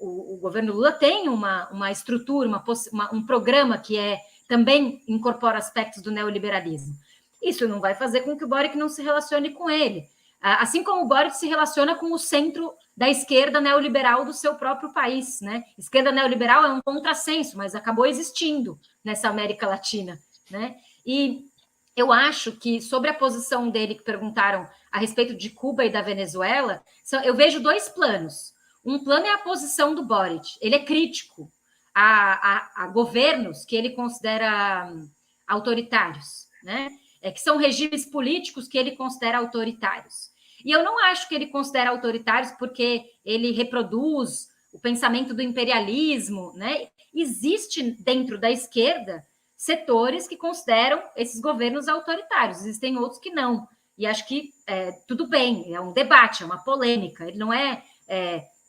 o governo Lula tem uma estrutura, um programa que também incorpora aspectos do neoliberalismo. Isso não vai fazer com que o Boric não se relacione com ele. Assim como o Boric se relaciona com o centro da esquerda neoliberal do seu próprio país, né? Esquerda neoliberal é um contrassenso, mas acabou existindo nessa América Latina, né? E eu acho que, sobre a posição dele, que perguntaram a respeito de Cuba e da Venezuela, eu vejo dois planos. Um plano é a posição do Boric. Ele é crítico a governos que ele considera autoritários, né? Que são regimes políticos que ele considera autoritários. E eu não acho que ele considera autoritários porque ele reproduz o pensamento do imperialismo, né? Existe dentro da esquerda setores que consideram esses governos autoritários, existem outros que não. E acho que tudo bem, é um debate, é uma polêmica, ele não é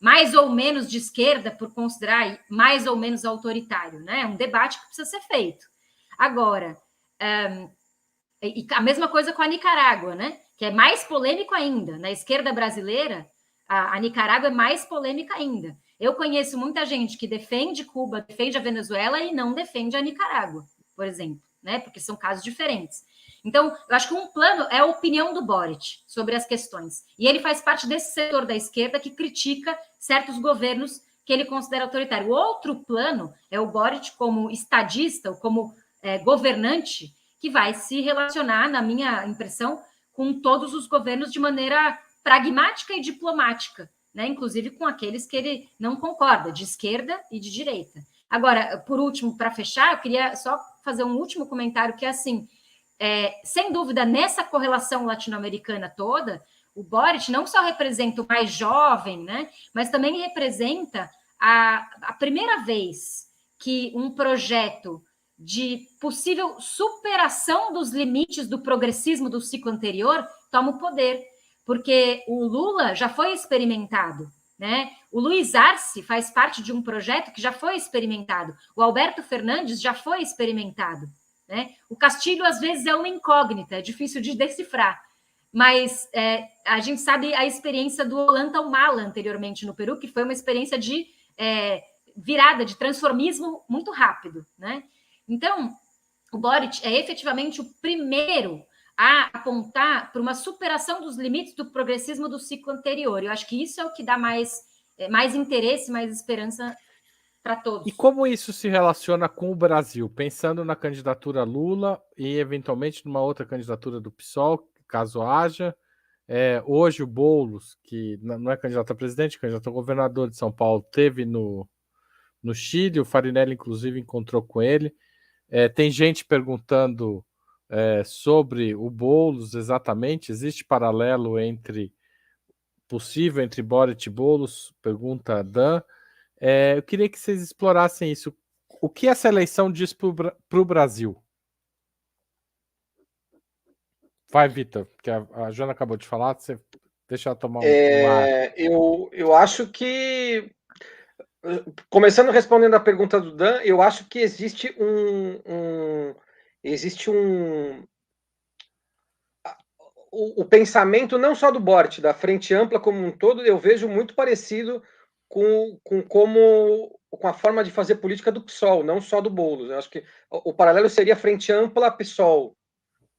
mais ou menos de esquerda por considerar mais ou menos autoritário, né? É um debate que precisa ser feito. Agora, e a mesma coisa com a Nicarágua, né? Que é mais polêmico ainda. Na esquerda brasileira, a Nicarágua é mais polêmica ainda. Eu conheço muita gente que defende Cuba, defende a Venezuela e não defende a Nicarágua, por exemplo, né? Porque são casos diferentes. Então, eu acho que um plano é a opinião do Boric sobre as questões. E ele faz parte desse setor da esquerda que critica certos governos que ele considera autoritário. O outro plano é o Boric como estadista, ou como governante, que vai se relacionar, na minha impressão, com todos os governos de maneira pragmática e diplomática, né? Inclusive com aqueles que ele não concorda, de esquerda e de direita. Agora, por último, para fechar, eu queria só fazer um último comentário, que é assim, sem dúvida, nessa correlação latino-americana toda, o Boric não só representa o mais jovem, né? Mas também representa a primeira vez que um projeto de possível superação dos limites do progressismo do ciclo anterior toma o poder, porque o Lula já foi experimentado, né? O Luiz Arce faz parte de um projeto que já foi experimentado, o Alberto Fernandes já foi experimentado, né? O Castilho, às vezes, é uma incógnita, é difícil de decifrar, mas a gente sabe a experiência do Ollanta Humala anteriormente no Peru, que foi uma experiência de virada, de transformismo muito rápido, né? Então, o Boric é efetivamente o primeiro a apontar para uma superação dos limites do progressismo do ciclo anterior. Eu acho que isso é o que dá mais interesse, mais esperança para todos. E como isso se relaciona com o Brasil? Pensando na candidatura Lula e, eventualmente, numa outra candidatura do PSOL, caso haja. Hoje o Boulos, que não é candidato a presidente, é candidato a governador de São Paulo, teve no Chile, o Farinelli, inclusive, encontrou com ele. Tem gente perguntando sobre o Boulos exatamente. Existe paralelo possível entre Boric e Boulos? Pergunta a Dan. Eu queria que vocês explorassem isso. O que essa eleição diz para o Brasil? Vai, Vitor, porque a Joana acabou de falar, você deixa ela tomar eu acho que, começando respondendo a pergunta do Dan, eu acho que existe o pensamento não só do Boric, da Frente Ampla como um todo, eu vejo muito parecido com a forma de fazer política do PSOL, não só do Boulos. Eu acho que o paralelo seria Frente Ampla PSOL,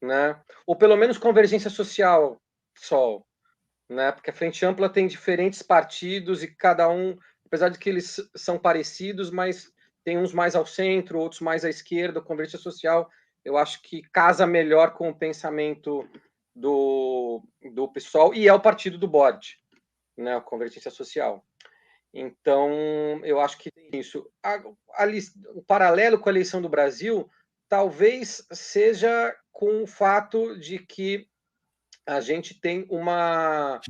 né? Ou pelo menos Convergência Social PSOL, né? Porque a Frente Ampla tem diferentes partidos e cada um, apesar de que eles são parecidos, mas tem uns mais ao centro, outros mais à esquerda. A Convergência Social, eu acho que casa melhor com o pensamento do PSOL e é o partido do Boric, né? A Convergência Social. Então, eu acho que tem isso. O paralelo com a eleição do Brasil talvez seja com o fato de que a gente tem uma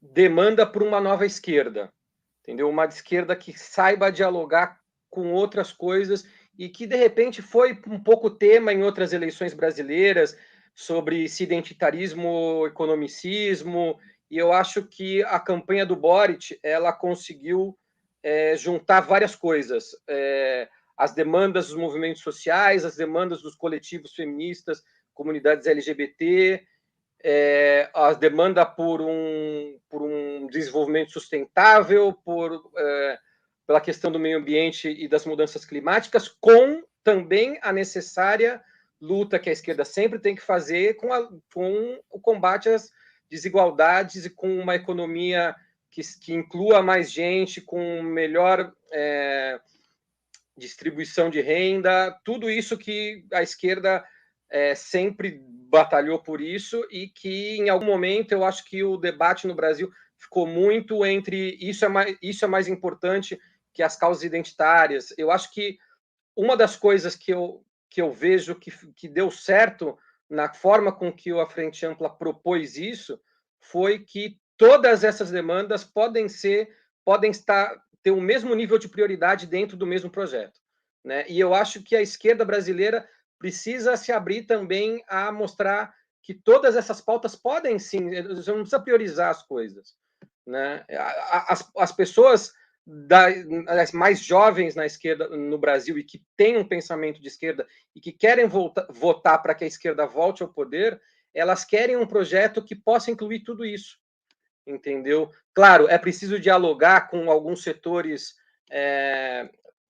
demanda por uma nova esquerda, entendeu? Uma esquerda que saiba dialogar com outras coisas e que, de repente, foi um pouco tema em outras eleições brasileiras sobre se identitarismo, economicismo, e eu acho que a campanha do Boric, ela conseguiu juntar várias coisas, as demandas dos movimentos sociais, as demandas dos coletivos feministas, comunidades LGBT, a demanda por um desenvolvimento sustentável, pela questão do meio ambiente e das mudanças climáticas, com também a necessária luta que a esquerda sempre tem que fazer com o combate às desigualdades e com uma economia que inclua mais gente, com melhor distribuição de renda, tudo isso que a esquerda sempre batalhou por isso e que, em algum momento, eu acho que o debate no Brasil ficou muito entre isso é mais importante que as causas identitárias. Eu acho que uma das coisas que eu vejo que deu certo na forma com que a Frente Ampla propôs isso foi que todas essas demandas podem ter o mesmo nível de prioridade dentro do mesmo projeto, né? E eu acho que a esquerda brasileira precisa se abrir também a mostrar que todas essas pautas podem sim, você não precisa priorizar as coisas, né? As pessoas mais jovens na esquerda no Brasil e que têm um pensamento de esquerda e que querem votar para que a esquerda volte ao poder, elas querem um projeto que possa incluir tudo isso, entendeu? Claro, é preciso dialogar com alguns setores,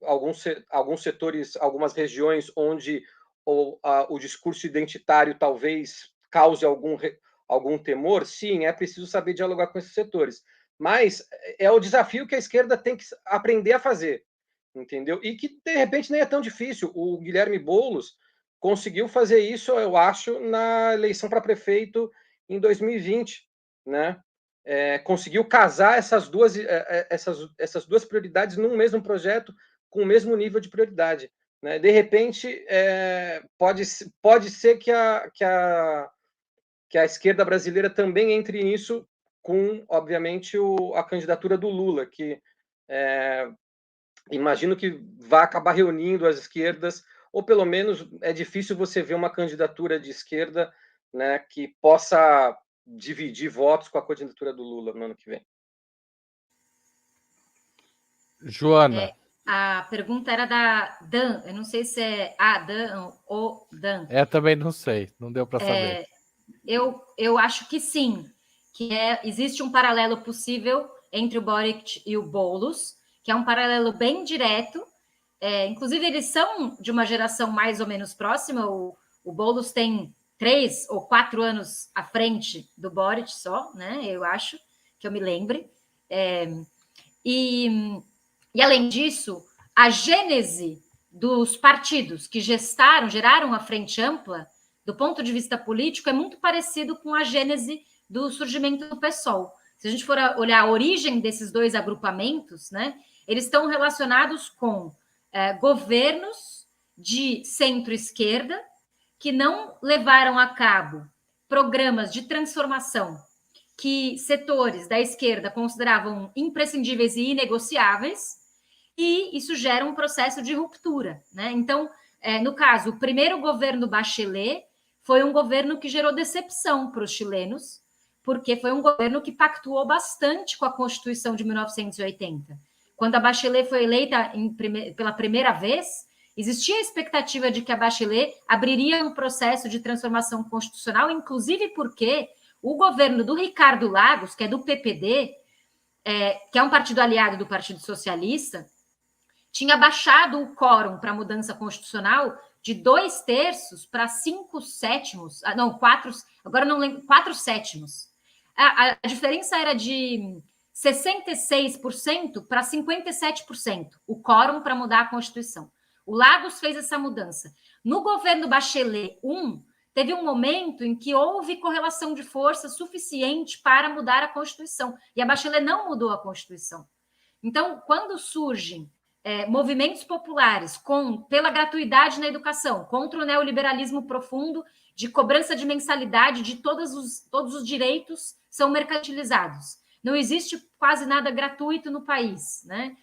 alguns setores, algumas regiões onde o discurso identitário talvez cause algum temor. Sim, é preciso saber dialogar com esses setores, mas é o desafio que a esquerda tem que aprender a fazer, entendeu? E que, de repente, nem é tão difícil. O Guilherme Boulos conseguiu fazer isso, eu acho, na eleição para prefeito em 2020, né? Conseguiu casar essas duas prioridades num mesmo projeto com o mesmo nível de prioridade, né? De repente, pode ser que a esquerda brasileira também entre nisso com, obviamente, a candidatura do Lula, que imagino que vai acabar reunindo as esquerdas, ou pelo menos é difícil você ver uma candidatura de esquerda, né, que possa dividir votos com a candidatura do Lula no ano que vem. Joana. A pergunta era da Dan, eu não sei se é a Dan ou Dan. Também não sei, não deu para saber. Eu acho que sim, que existe um paralelo possível entre o Boric e o Boulos, que é um paralelo bem direto. Inclusive, eles são de uma geração mais ou menos próxima. O Boulos tem 3 ou 4 anos à frente do Boric só, né? Eu acho, que eu me lembre. E além disso, a gênese dos partidos que geraram a Frente Ampla, do ponto de vista político, é muito parecido com a gênese do surgimento do PSOL. Se a gente for olhar a origem desses dois agrupamentos, né, eles estão relacionados com governos de centro-esquerda que não levaram a cabo programas de transformação que setores da esquerda consideravam imprescindíveis e inegociáveis, e isso gera um processo de ruptura, né? Então, no caso, o primeiro governo Bachelet foi um governo que gerou decepção para os chilenos, porque foi um governo que pactuou bastante com a Constituição de 1980. Quando a Bachelet foi eleita pela primeira vez, existia a expectativa de que a Bachelet abriria um processo de transformação constitucional, inclusive porque o governo do Ricardo Lagos, que é do PPD, que é um partido aliado do Partido Socialista, tinha baixado o quórum para a mudança constitucional de 2/3 para 5/7, não, 4, agora não lembro, 4/7. A diferença era de 66% para 57%, o quórum para mudar a Constituição. O Lagos fez essa mudança. No governo Bachelet I, teve um momento em que houve correlação de força suficiente para mudar a Constituição, e a Bachelet não mudou a Constituição. Então, quando surgem movimentos populares pela gratuidade na educação, contra o neoliberalismo profundo, de cobrança de mensalidade, de todos os direitos são mercantilizados. Não existe quase nada gratuito no país, né?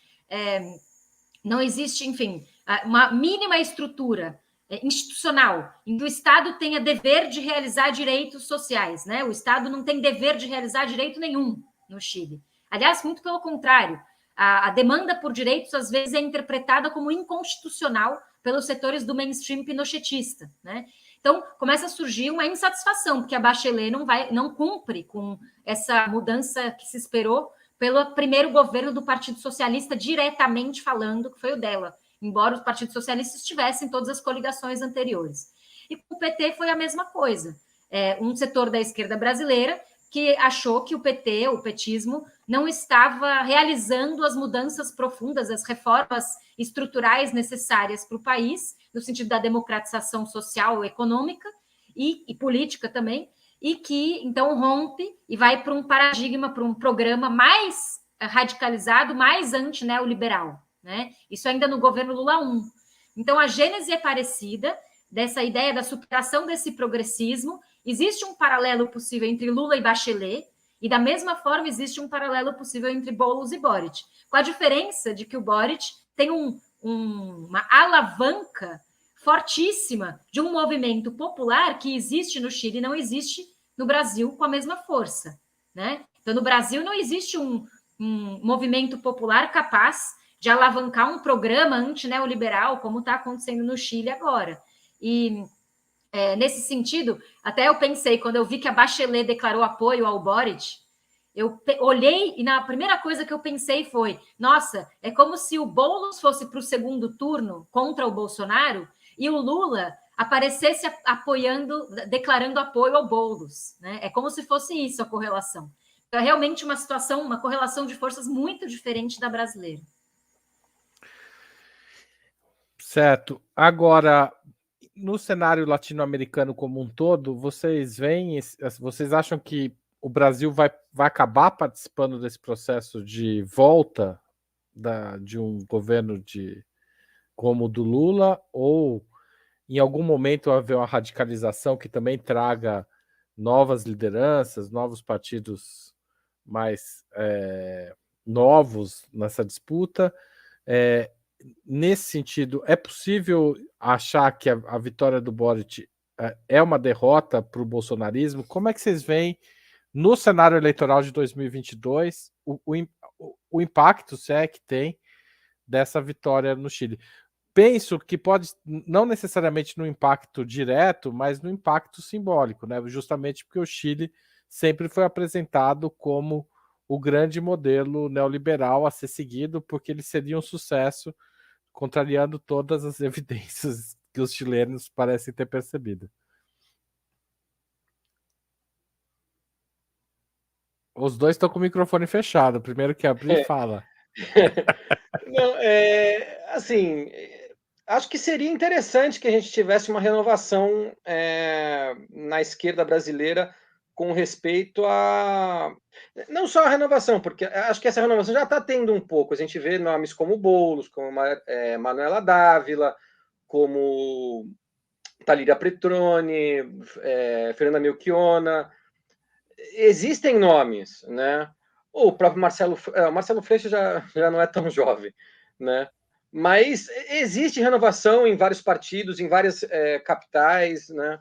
Não existe, enfim, uma mínima estrutura institucional em que o Estado tenha dever de realizar direitos sociais, né? O Estado não tem dever de realizar direito nenhum no Chile. Aliás, muito pelo contrário, a demanda por direitos às vezes é interpretada como inconstitucional pelos setores do mainstream pinochetista, né? Então, começa a surgir uma insatisfação, porque a Bachelet não cumpre com essa mudança que se esperou pelo primeiro governo do Partido Socialista, diretamente falando, que foi o dela, embora o Partido Socialista estivesse em todas as coligações anteriores. E com o PT foi a mesma coisa. Um setor da esquerda brasileira que achou que o PT, o petismo, não estava realizando as mudanças profundas, as reformas estruturais necessárias para o país, no sentido da democratização social, econômica e política também, e que, então, rompe e vai para um paradigma, para um programa mais radicalizado, mais anti-neoliberal, né? Isso ainda no governo Lula I. Então, a gênese é parecida, dessa ideia da superação desse progressismo. Existe um paralelo possível entre Lula e Bachelet, e da mesma forma existe um paralelo possível entre Boulos e Boric, com a diferença de que o Boric tem uma alavanca fortíssima de um movimento popular que existe no Chile e não existe no Brasil com a mesma força, né? Então, no Brasil não existe um movimento popular capaz de alavancar um programa antineoliberal, como está acontecendo no Chile agora. E, nesse sentido, até eu pensei, quando eu vi que a Bachelet declarou apoio ao Boric, eu olhei e a primeira coisa que eu pensei foi, nossa, é como se o Boulos fosse para o segundo turno contra o Bolsonaro e o Lula aparecesse apoiando, declarando apoio ao Boulos, né? É como se fosse isso a correlação. Então, é realmente uma situação, uma correlação de forças muito diferente da brasileira. Certo. Agora, no cenário latino-americano como um todo, vocês acham que o Brasil vai acabar participando desse processo de volta de um governo como o do Lula, ou em algum momento haver uma radicalização que também traga novas lideranças, novos partidos mais novos nessa disputa? Nesse sentido, é possível achar que a vitória do Boric é uma derrota para o bolsonarismo? Como é que vocês veem no cenário eleitoral de 2022 o impacto, se é que tem, dessa vitória no Chile? Penso que pode, não necessariamente no impacto direto, mas no impacto simbólico, né? Justamente porque o Chile sempre foi apresentado como o grande modelo neoliberal a ser seguido, porque ele seria um sucesso, contrariando todas as evidências que os chilenos parecem ter percebido. Os dois estão com o microfone fechado. Primeiro que abrir, fala. Não, assim, acho que seria interessante que a gente tivesse uma renovação na esquerda brasileira com respeito a... Não só a renovação, porque acho que essa renovação já está tendo um pouco. A gente vê nomes como Boulos, como Manuela Dávila, como Thalíria Petroni, Fernanda Melchiona. Existem nomes, né? O próprio Marcelo Freixo já não é tão jovem, né? Mas existe renovação em vários partidos, em várias capitais, né?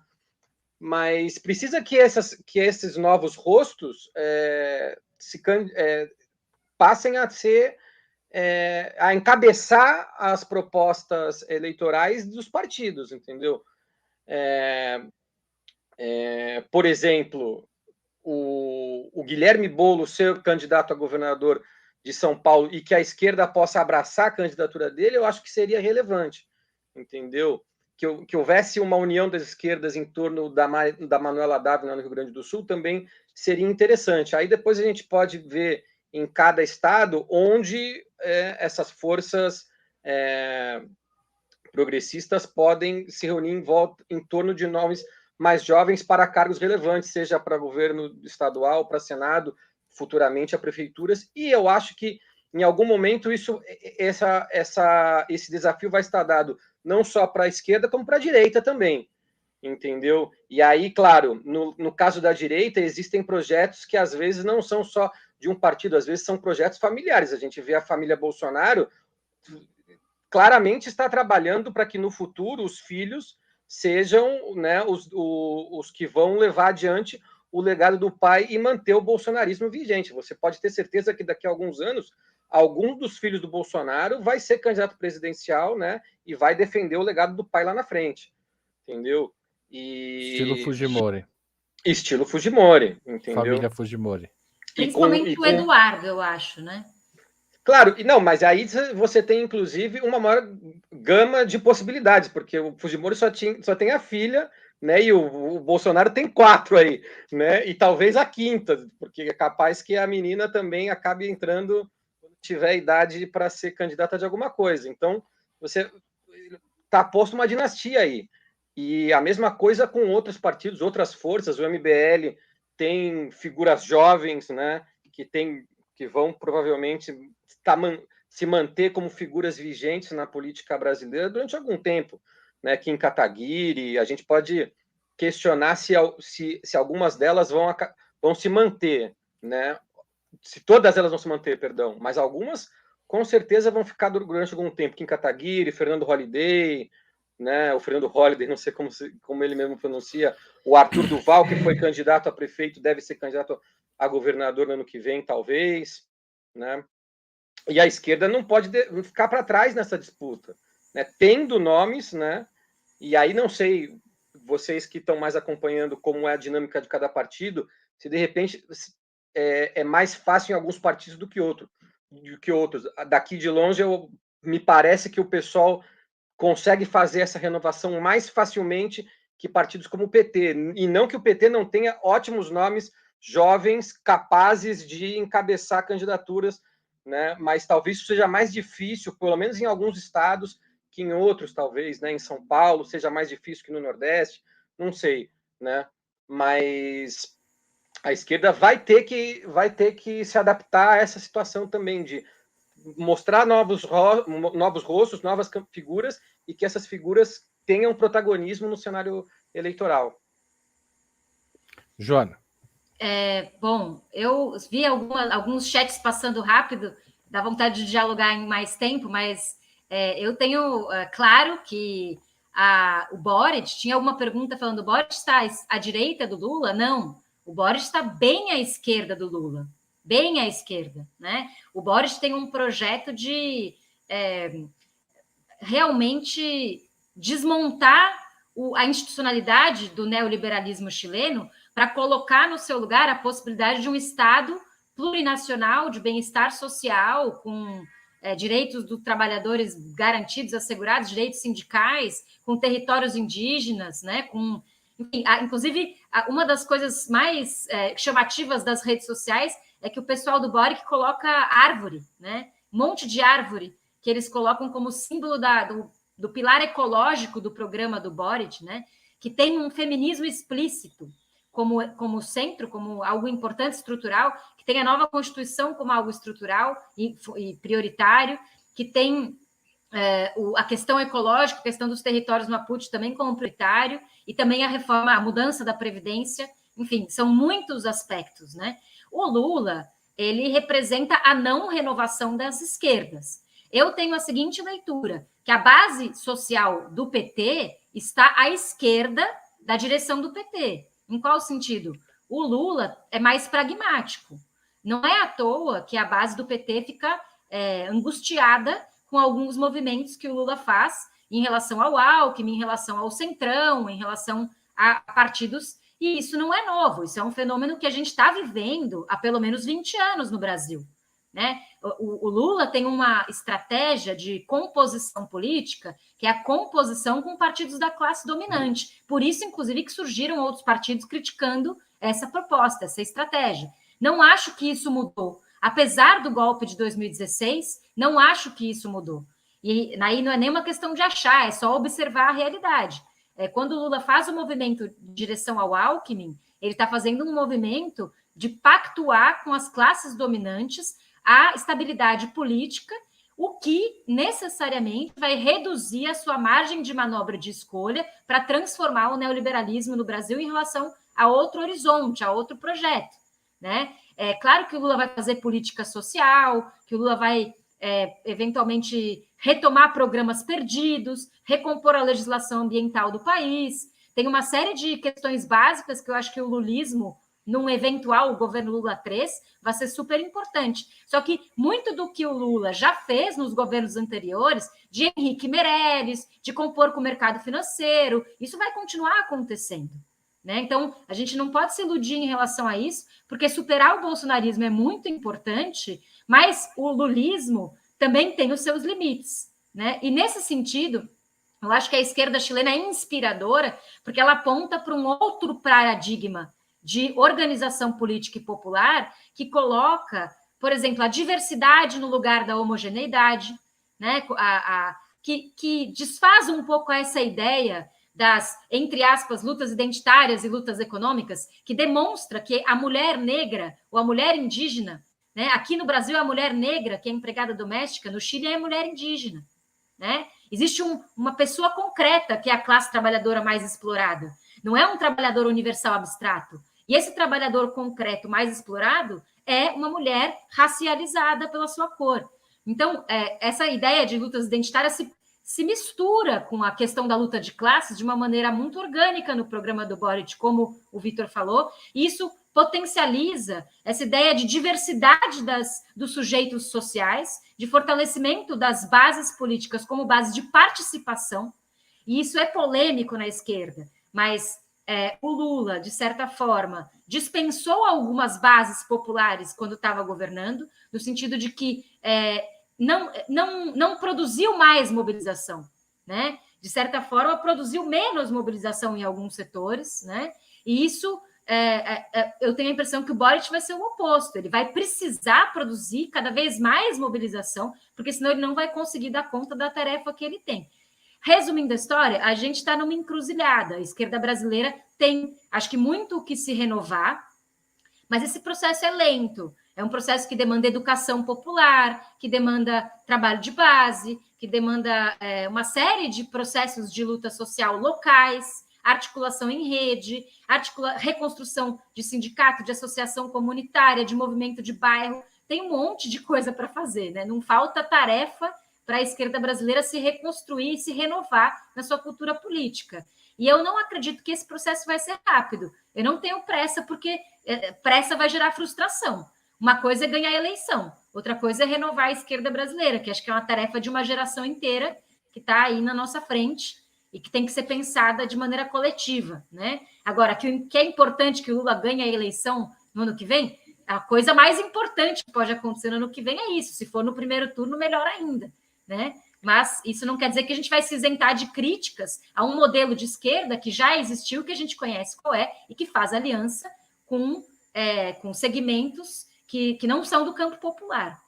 Mas precisa que esses novos rostos passem a a encabeçar as propostas eleitorais dos partidos, entendeu? Por exemplo, o Guilherme Boulos ser candidato a governador de São Paulo e que a esquerda possa abraçar a candidatura dele, eu acho que seria relevante, entendeu? Que houvesse uma união das esquerdas em torno da Manuela Dávila no Rio Grande do Sul também seria interessante. Aí depois a gente pode ver em cada estado onde essas forças progressistas podem se reunir em torno de nomes mais jovens para cargos relevantes, seja para governo estadual, para Senado, futuramente a prefeituras, e eu acho que em algum momento esse desafio vai estar dado não só para a esquerda, como para a direita também, entendeu? E aí, claro, no caso da direita, existem projetos que às vezes não são só de um partido, às vezes são projetos familiares. A gente vê a família Bolsonaro claramente está trabalhando para que no futuro os filhos sejam, né, os que vão levar adiante o legado do pai e manter o bolsonarismo vigente. Você pode ter certeza que daqui a alguns anos, algum dos filhos do Bolsonaro vai ser candidato presidencial, né, e vai defender o legado do pai lá na frente, entendeu? Estilo Fujimori. Estilo Fujimori, entendeu? Família Fujimori. Principalmente o Eduardo, eu acho, né? Claro, e não, mas aí você tem, inclusive, uma maior gama de possibilidades, porque o Fujimori só tem a filha, né? E o Bolsonaro tem 4 aí, né? E talvez a quinta, porque é capaz que a menina também acabe entrando quando tiver idade para ser candidata de alguma coisa. Então, você está posto uma dinastia aí. E a mesma coisa com outros partidos, outras forças. O MBL tem figuras jovens, né? Que vão provavelmente se manter como figuras vigentes na política brasileira durante algum tempo, né? Kim Kataguiri, a gente pode questionar se algumas delas vão se manter, né? Se todas elas vão se manter, perdão, mas algumas com certeza vão ficar durante algum tempo. Kim Kataguiri, Fernando Holliday, né? O Fernando Holliday, não sei como ele mesmo pronuncia, o Arthur Duval, que foi candidato a prefeito, deve ser candidato a governador no ano que vem, talvez, né? E a esquerda não pode ficar para trás nessa disputa, né? Tendo nomes, né? E aí não sei, vocês que estão mais acompanhando como é a dinâmica de cada partido, se de repente é mais fácil em alguns partidos do que outros. Daqui de longe, me parece que o pessoal consegue fazer essa renovação mais facilmente que partidos como o PT. E não que o PT não tenha ótimos nomes jovens capazes de encabeçar candidaturas, né? Mas talvez isso seja mais difícil, pelo menos em alguns estados, que em outros, talvez, né? Em São Paulo seja mais difícil que no Nordeste, não sei, né? Mas a esquerda vai ter que se adaptar a essa situação também de mostrar novos rostos, novas figuras, e que essas figuras tenham protagonismo no cenário eleitoral. Joana. Bom, eu vi alguns chats passando rápido, dá vontade de dialogar em mais tempo, mas eu tenho claro que o Boric tinha alguma pergunta falando: o Boric está à direita do Lula? Não, o Boric está bem à esquerda do Lula, bem à esquerda, né? O Boric tem um projeto de realmente desmontar a institucionalidade do neoliberalismo chileno para colocar no seu lugar a possibilidade de um Estado plurinacional de bem-estar social, com direitos dos trabalhadores garantidos, assegurados, direitos sindicais, com territórios indígenas, né? Enfim, inclusive, uma das coisas mais chamativas das redes sociais é que o pessoal do Boric coloca árvore, né? Um monte de árvore que eles colocam como símbolo do pilar ecológico do programa do Boric, né? Que tem um feminismo explícito como centro, como algo importante, estrutural, que tem a nova Constituição como algo estrutural e prioritário, que tem a questão ecológica, a questão dos territórios Mapuche também como prioritário, e também a mudança da Previdência, enfim, são muitos aspectos, né? O Lula, ele representa a não renovação das esquerdas. eu tenho a seguinte leitura, que a base social do PT está à esquerda da direção do PT. Em qual sentido? O Lula é mais pragmático. Não é à toa que a base do PT fica angustiada com alguns movimentos que o Lula faz em relação ao Alckmin, em relação ao Centrão, em relação a partidos, e isso não é novo, isso é um fenômeno que a gente está vivendo há pelo menos 20 anos no Brasil. Né? O Lula tem uma estratégia de composição política, que é a composição com partidos da classe dominante. Por isso, inclusive, que surgiram outros partidos criticando essa proposta, essa estratégia. Não acho que isso mudou. Apesar do golpe de 2016, não acho que isso mudou. E aí não é nem uma questão de achar, é só observar a realidade. Quando o Lula faz o movimento em direção ao Alckmin, ele está fazendo um movimento de pactuar com as classes dominantes a estabilidade política, o que necessariamente vai reduzir a sua margem de manobra de escolha para transformar o neoliberalismo no Brasil em relação a outro horizonte, a outro projeto. Né? É claro que o Lula vai fazer política social, que o Lula vai eventualmente retomar programas perdidos, recompor a legislação ambiental do país. Tem uma série de questões básicas que eu acho que o lulismo, num eventual governo Lula 3, vai ser super importante. Só que muito do que o Lula já fez nos governos anteriores, de Henrique Meirelles, de compor com o mercado financeiro, isso vai continuar acontecendo. Né? Então, a gente não pode se iludir em relação a isso, porque superar o bolsonarismo é muito importante, mas o lulismo também tem os seus limites. Né? E, nesse sentido, eu acho que a esquerda chilena é inspiradora, porque ela aponta para um outro paradigma de organização política e popular que coloca, por exemplo, a diversidade no lugar da homogeneidade, né? Que desfaz um pouco essa ideia das, entre aspas, lutas identitárias e lutas econômicas, que demonstra que a mulher negra ou a mulher indígena, né? Aqui no Brasil é a mulher negra que é empregada doméstica, no Chile é a mulher indígena. Né? Existe uma pessoa concreta que é a classe trabalhadora mais explorada. Não é um trabalhador universal abstrato. E esse trabalhador concreto mais explorado é uma mulher racializada pela sua cor. Então, essa ideia de lutas identitárias se mistura com a questão da luta de classes de uma maneira muito orgânica no programa do Boric, como o Vitor falou, e isso potencializa essa ideia de diversidade dos sujeitos sociais, de fortalecimento das bases políticas como base de participação, e isso é polêmico na esquerda, mas o Lula, de certa forma, dispensou algumas bases populares quando estava governando, no sentido de que não produziu mais mobilização, né? De certa forma, produziu menos mobilização em alguns setores, né? E isso, eu tenho a impressão que o Boric vai ser o oposto, ele vai precisar produzir cada vez mais mobilização, porque senão ele não vai conseguir dar conta da tarefa que ele tem. Resumindo a história, a gente está numa encruzilhada. A esquerda brasileira tem, acho que, muito o que se renovar, mas esse processo é lento. É um processo que demanda educação popular, que demanda trabalho de base, que demanda uma série de processos de luta social locais, articulação em rede, reconstrução de sindicato, de associação comunitária, de movimento de bairro. Tem um monte de coisa para fazer, né? Não falta tarefa para a esquerda brasileira se reconstruir e se renovar na sua cultura política. E eu não acredito que esse processo vai ser rápido. Eu não tenho pressa, porque pressa vai gerar frustração. Uma coisa é ganhar a eleição, outra coisa é renovar a esquerda brasileira, que acho que é uma tarefa de uma geração inteira que está aí na nossa frente e que tem que ser pensada de maneira coletiva. Né? Agora, que é importante que o Lula ganhe a eleição no ano que vem, a coisa mais importante que pode acontecer no ano que vem é isso. Se for no primeiro turno, melhor ainda. Né? Mas isso não quer dizer que a gente vai se isentar de críticas a um modelo de esquerda que já existiu, que a gente conhece qual é, e que faz aliança com segmentos que não são do campo popular.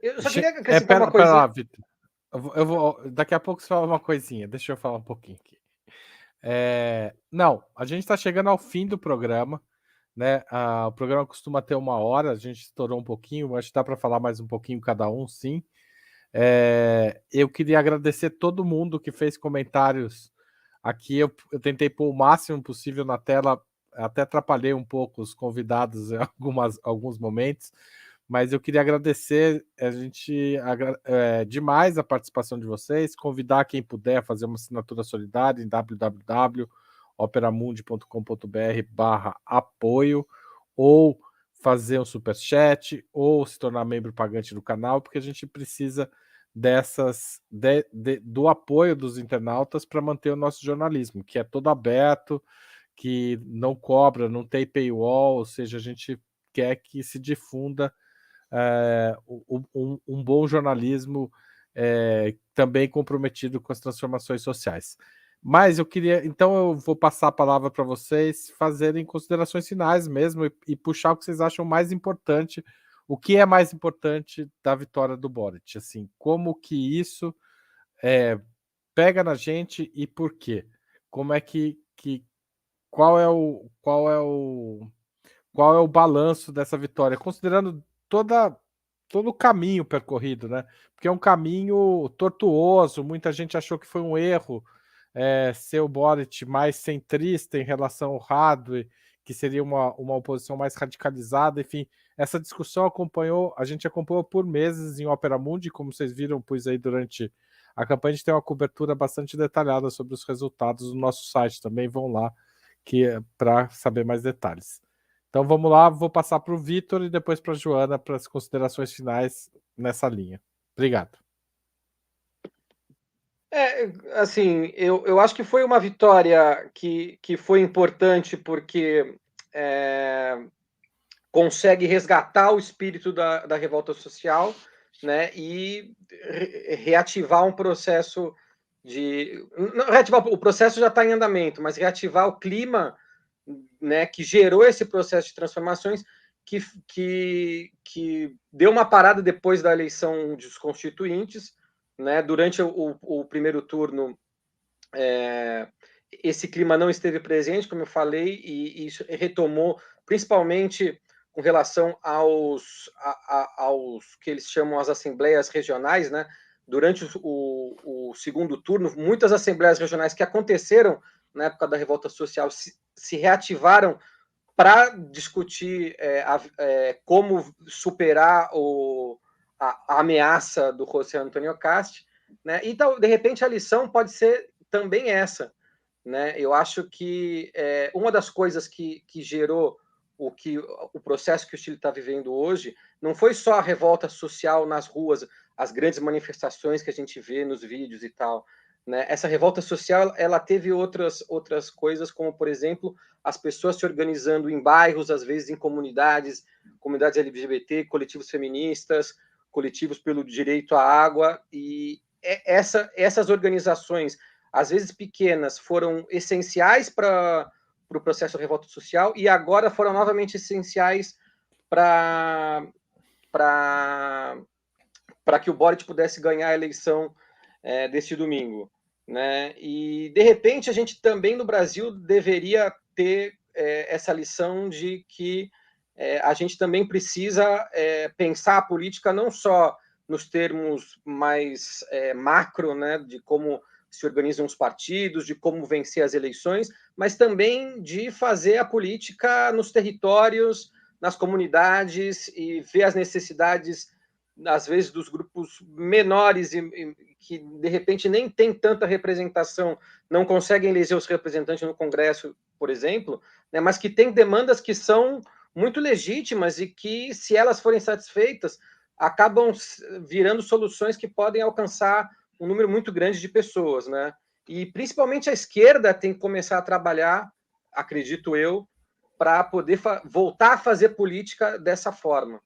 Eu só queria acrescentar uma coisa. Pera lá, Vitor. Eu vou, daqui a pouco você fala uma coisinha, deixa eu falar um pouquinho aqui. Não, a gente está chegando ao fim do programa. Né? O programa costuma ter 1 hora, a gente estourou um pouquinho, acho que dá para falar mais um pouquinho cada um, sim. Eu queria agradecer todo mundo que fez comentários aqui. Eu tentei pôr o máximo possível na tela, até atrapalhei um pouco os convidados em alguns momentos, mas eu queria agradecer demais a participação de vocês, convidar quem puder a fazer uma assinatura solidária em www.operamundi.com.br/apoio, ou fazer um superchat, ou se tornar membro pagante do canal, porque a gente precisa do apoio dos internautas para manter o nosso jornalismo, que é todo aberto, que não cobra, não tem paywall, ou seja, a gente quer que se difunda um bom jornalismo também comprometido com as transformações sociais. Mas então eu vou passar a palavra para vocês fazerem considerações finais mesmo e puxar o que vocês acham mais importante, o que é mais importante da vitória do Boric, assim, como que isso pega na gente e por quê? Como é qual é o balanço dessa vitória, considerando todo o caminho percorrido, né? Porque é um caminho tortuoso, muita gente achou que foi um erro ser o Boric mais centrista em relação ao Radwe, que seria uma oposição mais radicalizada, enfim, essa discussão a gente acompanhou por meses em Opera Mundi, como vocês viram, pois aí durante a campanha a gente tem uma cobertura bastante detalhada sobre os resultados do nosso site, também vão lá para saber mais detalhes. Então vamos lá, vou passar para o Vitor e depois para a Joana para as considerações finais nessa linha. Obrigado. Assim, eu acho que foi uma vitória que foi importante porque consegue resgatar o espírito da revolta social, né, e reativar um processo não reativar, o processo já está em andamento, mas reativar o clima, né, que gerou esse processo de transformações, que deu uma parada depois da eleição dos constituintes, né? Durante o primeiro turno, esse clima não esteve presente, como eu falei, e isso retomou, principalmente com relação aos que eles chamam as assembleias regionais, né? Durante o segundo turno, muitas assembleias regionais que aconteceram na época da revolta social se reativaram para discutir como superar a ameaça do José Antônio Cast, né? Então, de repente, a lição pode ser também essa, né? Eu acho que uma das coisas que gerou o processo que o Chile está vivendo hoje não foi só a revolta social nas ruas, as grandes manifestações que a gente vê nos vídeos e tal, né? Essa revolta social ela teve outras coisas, como, por exemplo, as pessoas se organizando em bairros, às vezes em comunidades LGBT, coletivos feministas, coletivos pelo direito à água, e essas organizações, às vezes pequenas, foram essenciais para o processo de revolta social e agora foram novamente essenciais para que o Boric pudesse ganhar a eleição deste domingo, né? E, de repente, a gente também no Brasil deveria ter essa lição de que a gente também precisa pensar a política não só nos termos mais macro, né, de como se organizam os partidos, de como vencer as eleições, mas também de fazer a política nos territórios, nas comunidades e ver as necessidades, às vezes, dos grupos menores e que, de repente, nem tem tanta representação, não conseguem eleger os representantes no Congresso, por exemplo, né, mas que têm demandas que são muito legítimas e que, se elas forem satisfeitas, acabam virando soluções que podem alcançar um número muito grande de pessoas, né? E, principalmente, a esquerda tem que começar a trabalhar, acredito eu, para poder voltar a fazer política dessa forma,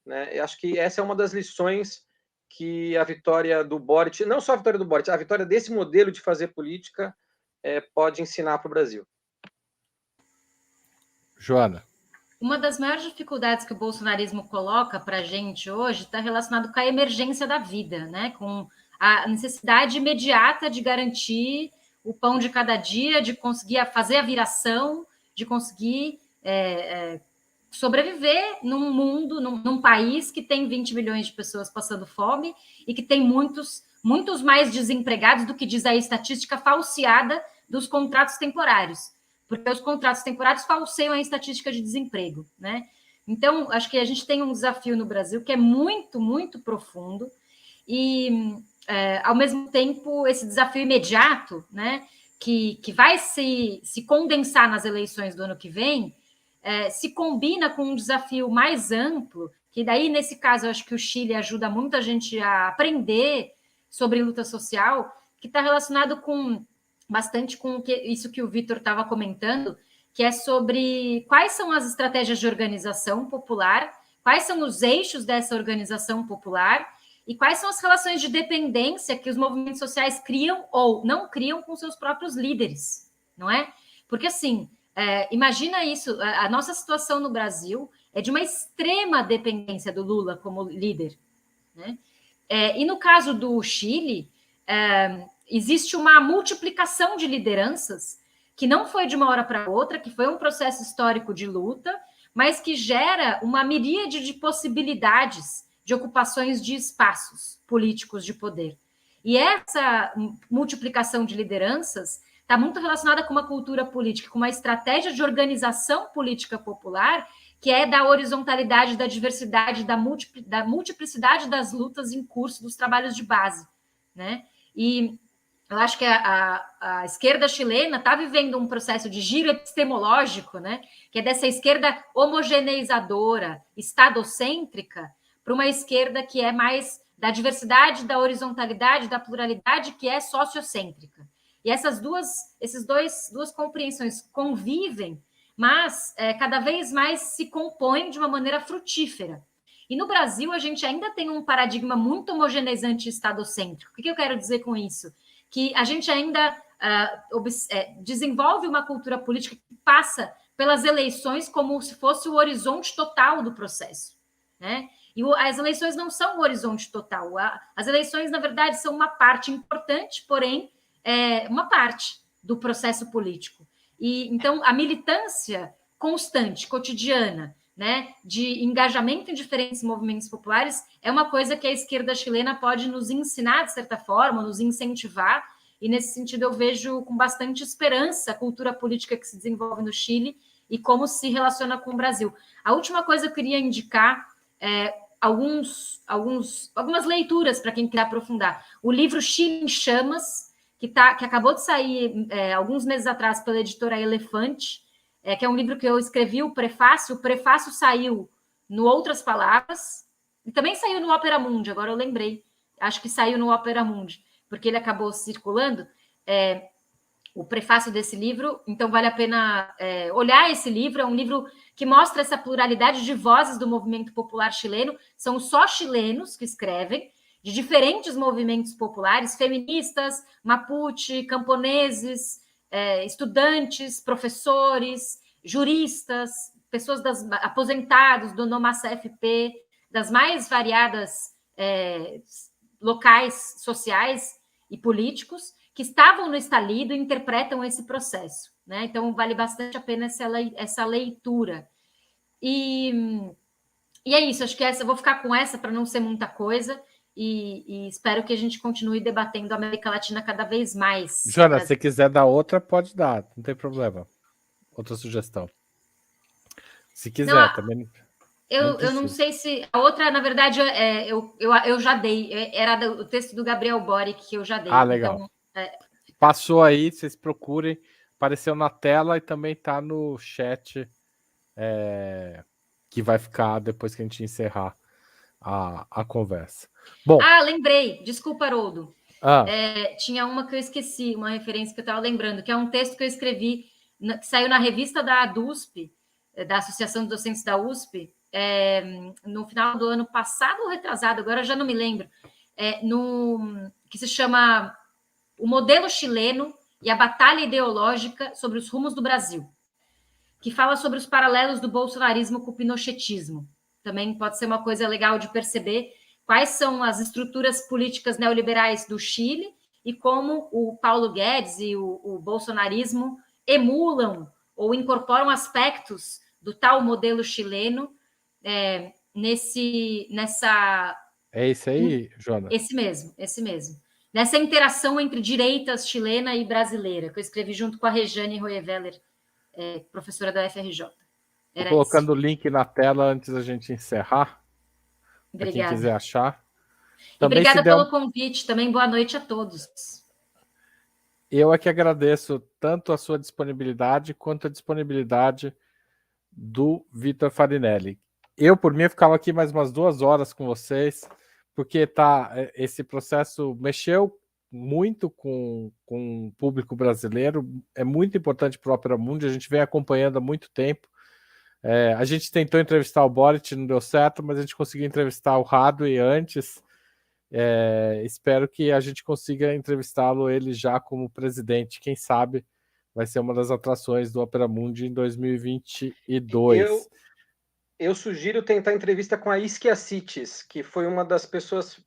né? Eu acho que essa é uma das lições que a vitória do Boric, não só a vitória do Boric, a vitória desse modelo de fazer política pode ensinar para o Brasil. Joana. Uma das maiores dificuldades que o bolsonarismo coloca para a gente hoje está relacionado com a emergência da vida, né? Com a necessidade imediata de garantir o pão de cada dia, de conseguir fazer a viração, de conseguir sobreviver num mundo, num país que tem 20 milhões de pessoas passando fome e que tem muitos mais desempregados do que diz a estatística falseada dos contratos temporários, porque os contratos temporários falseiam a estatística de desemprego, né? Então, acho que a gente tem um desafio no Brasil que é muito, muito profundo e, ao mesmo tempo, esse desafio imediato, né, que vai se condensar nas eleições do ano que vem, se combina com um desafio mais amplo, que daí, nesse caso, eu acho que o Chile ajuda muito a gente a aprender sobre luta social, que está relacionado bastante com isso que o Vitor estava comentando, que é sobre quais são as estratégias de organização popular, quais são os eixos dessa organização popular e quais são as relações de dependência que os movimentos sociais criam ou não criam com seus próprios líderes, não é? Porque, assim, imagina isso, a nossa situação no Brasil é de uma extrema dependência do Lula como líder, né? E no caso do Chile, existe uma multiplicação de lideranças que não foi de uma hora para outra, que foi um processo histórico de luta, mas que gera uma miríade de possibilidades de ocupações de espaços políticos de poder. E essa multiplicação de lideranças está muito relacionada com uma cultura política, com uma estratégia de organização política popular, que é da horizontalidade, da diversidade, da multiplicidade das lutas em curso dos trabalhos de base, né? E eu acho que a esquerda chilena está vivendo um processo de giro epistemológico, né? Que é dessa esquerda homogeneizadora, estadocêntrica, para uma esquerda que é mais da diversidade, da horizontalidade, da pluralidade, que é sociocêntrica. E essas duas compreensões convivem, mas cada vez mais se compõem de uma maneira frutífera. E no Brasil, a gente ainda tem um paradigma muito homogeneizante e estadocêntrico. O que eu quero dizer com isso? Que a gente ainda desenvolve uma cultura política que passa pelas eleições como se fosse o horizonte total do processo, né? E as eleições não são o horizonte total. As eleições, na verdade, são uma parte importante, porém, uma parte do processo político. E então, a militância constante, cotidiana, né, de engajamento em diferentes movimentos populares é uma coisa que a esquerda chilena pode nos ensinar, de certa forma, nos incentivar, e nesse sentido eu vejo com bastante esperança a cultura política que se desenvolve no Chile e como se relaciona com o Brasil. A última coisa que eu queria indicar algumas leituras para quem quer aprofundar. O livro Chile em Chamas, que acabou de sair alguns meses atrás pela editora Elefante, que é um livro que eu escrevi o prefácio saiu no Outras Palavras, e também saiu no Opera Mundi, agora eu lembrei, acho que saiu no Opera Mundi, porque ele acabou circulando, o prefácio desse livro, então vale a pena olhar esse livro, é um livro que mostra essa pluralidade de vozes do movimento popular chileno, são só chilenos que escrevem, de diferentes movimentos populares, feministas, mapuche, camponeses, estudantes, professores, juristas, pessoas aposentados do Nomassa FP, das mais variadas locais sociais e políticos, que estavam no estalido e interpretam esse processo, né? Então, vale bastante a pena essa leitura. E é isso, acho que eu vou ficar com essa para não ser muita coisa, e espero que a gente continue debatendo a América Latina cada vez mais. Joana, se quiser dar outra, pode dar, não tem problema. Outra sugestão. Se quiser, não, também. Eu não sei se... A outra, na verdade, eu já dei. Era o texto do Gabriel Boric que eu já dei. Ah, legal. Então, passou aí, vocês procurem. Apareceu na tela e também está no chat que vai ficar depois que a gente encerrar a conversa. Bom, lembrei. Desculpa, Haroldo. Tinha uma que eu esqueci, uma referência que eu estava lembrando, que é um texto que eu escrevi, que saiu na revista da ADUSP, da Associação de Docentes da USP, no final do ano passado ou retrasado, agora eu já não me lembro, que se chama O Modelo Chileno e a Batalha Ideológica sobre os Rumos do Brasil, que fala sobre os paralelos do bolsonarismo com o pinochetismo. Também pode ser uma coisa legal de perceber quais são as estruturas políticas neoliberais do Chile e como o Paulo Guedes e o bolsonarismo emulam ou incorporam aspectos do tal modelo chileno nessa... É esse aí, Joana? Esse mesmo. Nessa interação entre direitas chilena e brasileira, que eu escrevi junto com a Rejane Roeveller, professora da UFRJ. Estou colocando o link na tela antes da gente encerrar. Para quem quiser achar. Também obrigada pelo convite. Também boa noite a todos. Eu é que agradeço tanto a sua disponibilidade quanto a disponibilidade do Vitor Farinelli. Eu, por mim, ficava aqui mais umas 2 horas com vocês, porque esse processo mexeu muito com o público brasileiro, é muito importante para o Opera Mundi, a gente vem acompanhando há muito tempo. A gente tentou entrevistar o Boric, não deu certo, mas a gente conseguiu entrevistar o Radwe antes. Espero que a gente consiga entrevistá-lo ele já como presidente. Quem sabe vai ser uma das atrações do Opera Mundi em 2022. Eu sugiro tentar entrevista com a Isquia Cities, que foi uma das pessoas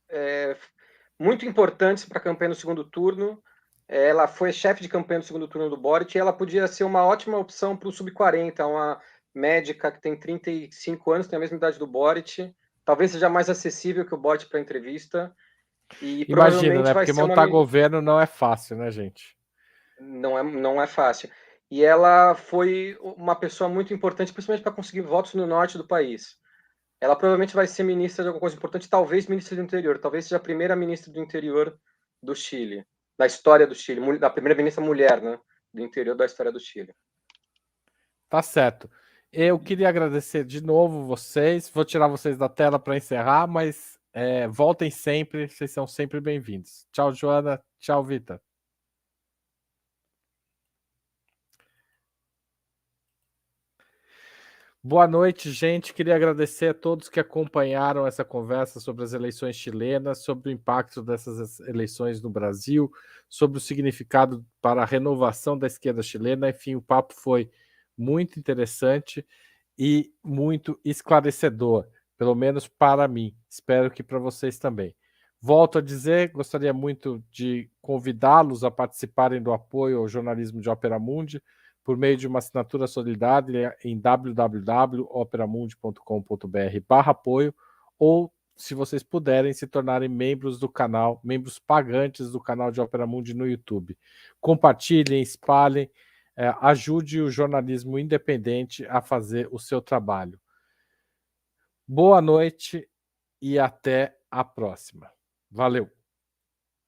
muito importantes para a campanha no segundo turno. Ela foi chefe de campanha no segundo turno do Boric e ela podia ser uma ótima opção para o sub-40, uma médica que tem 35 anos, tem a mesma idade do Boric. Talvez seja mais acessível que o Boric para entrevista. E imagina, né? Porque montar governo não é fácil, né, gente? Não é fácil. E ela foi uma pessoa muito importante, principalmente para conseguir votos no norte do país. Ela provavelmente vai ser ministra de alguma coisa importante, talvez ministra do interior, talvez seja a primeira ministra do interior do Chile, da história do Chile, a primeira ministra mulher, né, do interior da história do Chile. Tá certo. Eu queria agradecer de novo vocês, vou tirar vocês da tela para encerrar, mas voltem sempre, vocês são sempre bem-vindos. Tchau, Joana. Tchau, Vitor. Boa noite, gente. Queria agradecer a todos que acompanharam essa conversa sobre as eleições chilenas, sobre o impacto dessas eleições no Brasil, sobre o significado para a renovação da esquerda chilena. Enfim, o papo foi muito interessante e muito esclarecedor, pelo menos para mim. Espero que para vocês também. Volto a dizer, gostaria muito de convidá-los a participarem do apoio ao jornalismo de Opera Mundi, por meio de uma assinatura solidária em www.operamundi.com.br/apoio, ou, se vocês puderem, se tornarem membros do canal, membros pagantes do canal de Opera Mundi no YouTube. Compartilhem, espalhem, ajude o jornalismo independente a fazer o seu trabalho. Boa noite e até a próxima. Valeu!